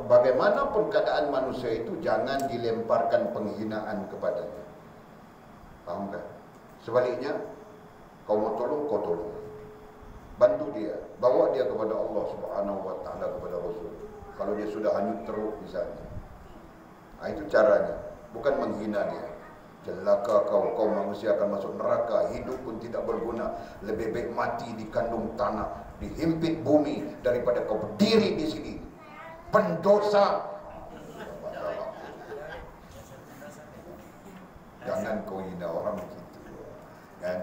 bagaimanapun keadaan manusia itu, jangan dilemparkan penghinaan kepadanya. Faham tak? Sebaliknya, kau mau tolong, kau tolong. Bantu dia, bawa dia kepada Allah Subhanahu wa taala, kepada Rasul. Kalau dia sudah hanyut teruk misalnya. Itu caranya, bukan menghina dia. Celaka kau manusia akan masuk neraka, hidup pun tidak berguna. Lebih baik mati di kandung tanah, dihimpit bumi, daripada kau berdiri di sini. Pendosa. Jangan kau hina orang begitu, kan?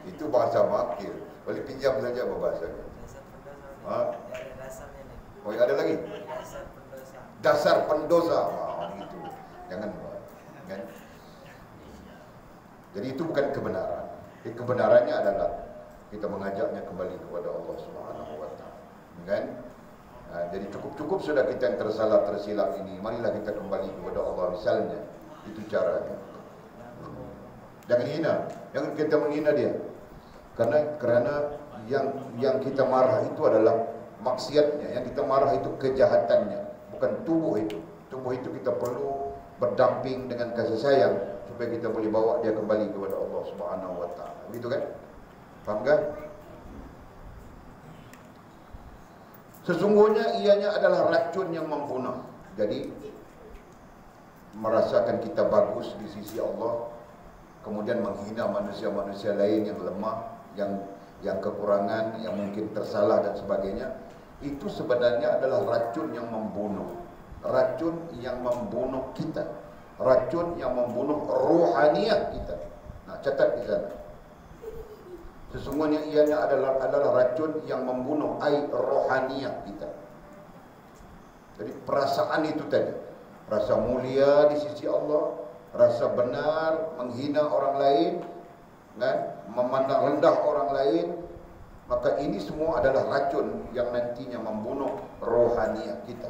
Itu bahasa makir. Boleh pinjam saja bahasanya. Oh, ada lagi? Dasar pendosa. Gitu. Jangan, kan? Jadi itu bukan kebenaran. Kebenarannya adalah kita mengajaknya kembali kepada Allah Subhanahu wa taala. Kan? Jadi cukup sudah kita yang tersilap ini. Marilah kita kembali kepada Allah misalnya. Itu caranya. Jangan hina, jangan kita menghina dia. Karena yang kita marah itu adalah maksiatnya, yang kita marah itu kejahatannya, bukan tubuh itu. Tubuh itu kita perlu berdamping dengan kasih sayang supaya kita boleh bawa dia kembali kepada Allah Subhanahu wa taala. Begitu kan? Faham kan? Sesungguhnya ianya adalah racun yang membunuh. Jadi merasakan kita bagus di sisi Allah, kemudian menghina manusia-manusia lain yang lemah, yang kekurangan, yang mungkin tersalah dan sebagainya, itu sebenarnya adalah racun yang membunuh. Racun yang membunuh kita. Racun yang membunuh rohaniah kita. Nah, catat di sana. Sesungguhnya ianya adalah racun yang membunuh air rohaniah kita. Jadi perasaan itu tadi, rasa mulia di sisi Allah, rasa benar, menghina orang lain, kan? Memandang rendah orang lain, maka ini semua adalah racun yang nantinya membunuh rohaniah kita.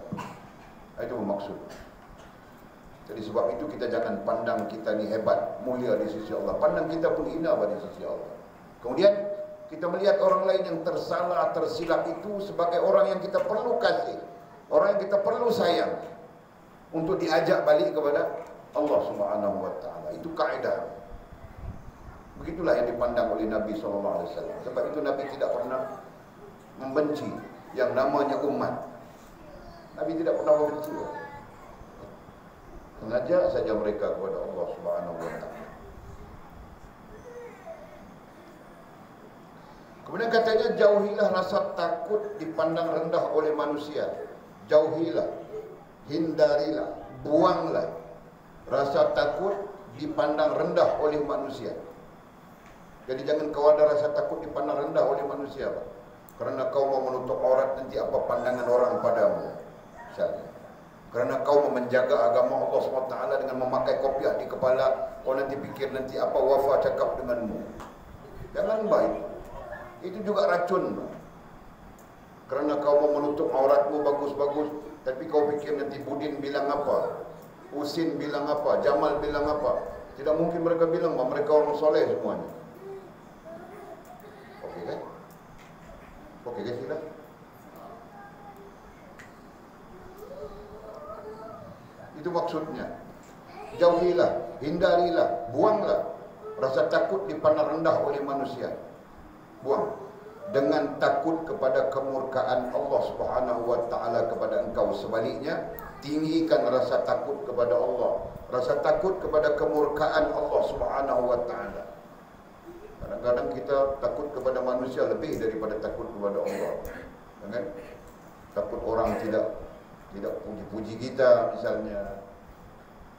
Itu maksud. Jadi sebab itu kita jangan pandang kita ni hebat, mulia di sisi Allah. Pandang kita pun hina pada sisi Allah. Kemudian kita melihat orang lain yang tersalah, tersilap itu sebagai orang yang kita perlu kasih, orang yang kita perlu sayang, untuk diajak balik kepada Allah Subhanahu wa taala. Itu kaidah. Begitulah yang dipandang oleh Nabi SAW. Sebab itu Nabi tidak pernah membenci yang namanya umat. Nabi tidak pernah membenci. Mengajak saja mereka kepada Allah Subhanahu wa taala. Kemudian katanya, jauhilah rasa takut dipandang rendah oleh manusia. Jauhilah, hindarilah, buanglah rasa takut dipandang rendah oleh manusia. Jadi jangan kau ada rasa takut dipandang rendah oleh manusia, Pak. Karena kau mau menutup aurat, nanti apa pandangan orang padamu, misalnya. Kerana kau menjaga agama Allah SWT dengan memakai kopiah di kepala, kau nanti fikir nanti apa Wafa cakap denganmu. Jangan baik. Itu juga racun. Kerana kau mau menutup auratmu bagus-bagus, tapi kau fikir nanti Budin bilang apa, Usin bilang apa, Jamal bilang apa. Tidak mungkin mereka bilang bahawa mereka orang soleh semuanya. Okey kan? Okey kan sila? Itu maksudnya. Jauhilah, hindarilah, buanglah rasa takut dipandang rendah oleh manusia. Buang. Dengan takut kepada kemurkaan Allah Subhanahu wa taala kepada engkau. Sebaliknya, tinggikan rasa takut kepada Allah, rasa takut kepada kemurkaan Allah Subhanahu wa taala. Kadang-kadang kita takut kepada manusia lebih daripada takut kepada Allah. Kan? Takut orang tidak puji-puji kita misalnya.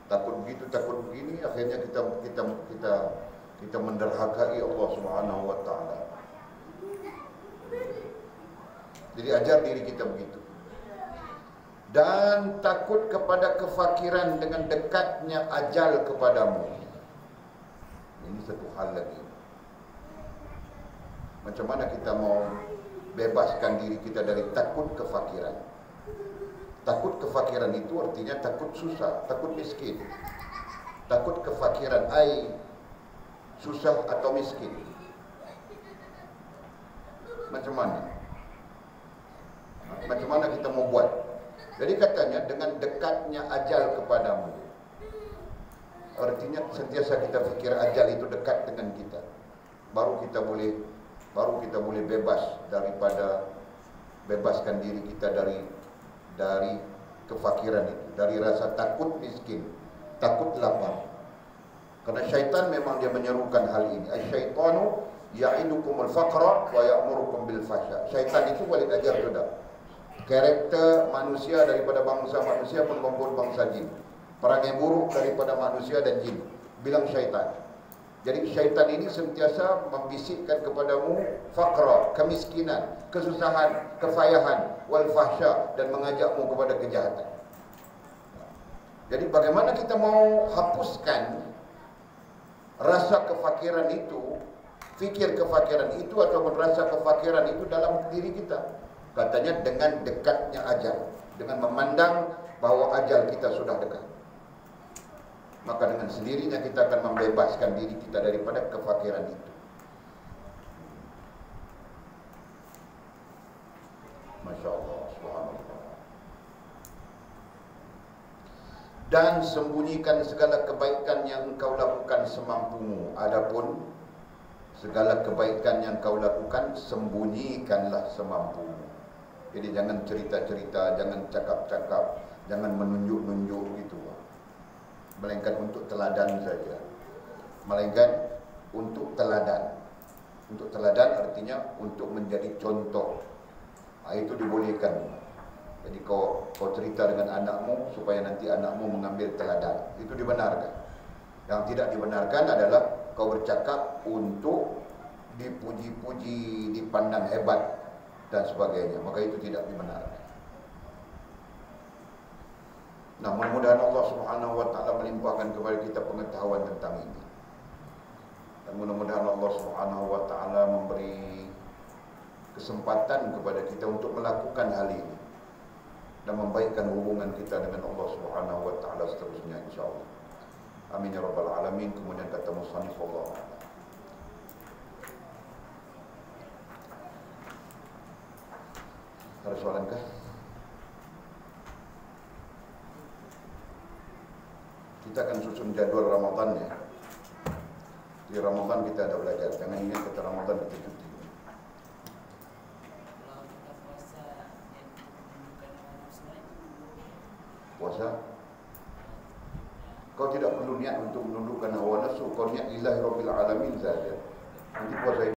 Takut begitu, takut begini, akhirnya kita menderhakai Allah Subhanahu wa taala. Jadi ajar diri kita begitu. Dan takut kepada kefakiran dengan dekatnya ajal kepadamu. Ini satu hal lagi. Macam mana kita mau bebaskan diri kita dari takut kefakiran? Takut kefakiran itu artinya takut susah, takut miskin. Takut kefakiran, susah atau miskin. Macam mana? Macam mana kita mau buat? Jadi katanya dengan dekatnya ajal kepadamu. Artinya sentiasa kita fikir ajal itu dekat dengan kita. Baru kita boleh bebas daripada bebaskan diri kita dari kefakiran itu, dari rasa takut miskin, takut lapar. Karena syaitan memang dia menyerukan hal ini. Asyaitanu ya'idukumul faqra wa ya'murukum bil fahsya. Syaitan itu boleh ajar sudah. Karakter manusia daripada bangsa manusia pun membuat bangsa jin. Perangai buruk daripada manusia dan jin. Bilang syaitan. Jadi syaitan ini sentiasa membisikkan kepadamu faqra, kemiskinan, kesusahan, kefayahan, wal fahsya, dan mengajakmu kepada kejahatan. Jadi bagaimana kita mau hapuskan rasa kefakiran itu, fikir kefakiran itu ataupun rasa kefakiran itu dalam diri kita? Katanya dengan dekatnya ajal, dengan memandang bahawa ajal kita sudah dekat. Maka dengan sendirinya kita akan membebaskan diri kita daripada kefakiran itu. Masya Allah, subhanallah. Dan sembunyikan segala kebaikan yang engkau lakukan semampumu. Adapun segala kebaikan yang kau lakukan, sembunyikanlah semampumu. Jadi jangan cerita-cerita, jangan cakap-cakap, jangan menunjuk-nunjuk gitu. Melainkan untuk teladan saja. Melainkan untuk teladan. Untuk teladan artinya untuk menjadi contoh. Itu dibolehkan. Jadi kau cerita dengan anakmu supaya nanti anakmu mengambil teladan. Itu dibenarkan. Yang tidak dibenarkan adalah kau bercakap untuk dipuji-puji, dipandang hebat dan sebagainya. Maka itu tidak dibenarkan. Nah, mudah-mudahan Allah Subhanahu wa taala melimpahkan kepada kita pengetahuan tentang ini. Dan mudah-mudahan Allah Subhanahu wa taala memberi kesempatan kepada kita untuk melakukan hal ini dan membaikkan hubungan kita dengan Allah Subhanahu wa taala seterusnya insyaallah. Amin ya rabbal alamin. Kemudian kata musannif Allah. Ada soalan kah? Kita akan susun jadwal Ramadan ya. Di Ramadan kita ada belajar. Jangan ingat kata Ramadan kita cuti. Puasa? Kau tidak perlu niat untuk menundukkan hawa nafsu. Kau niat lillahi rabbil alamin saja. Nanti puasa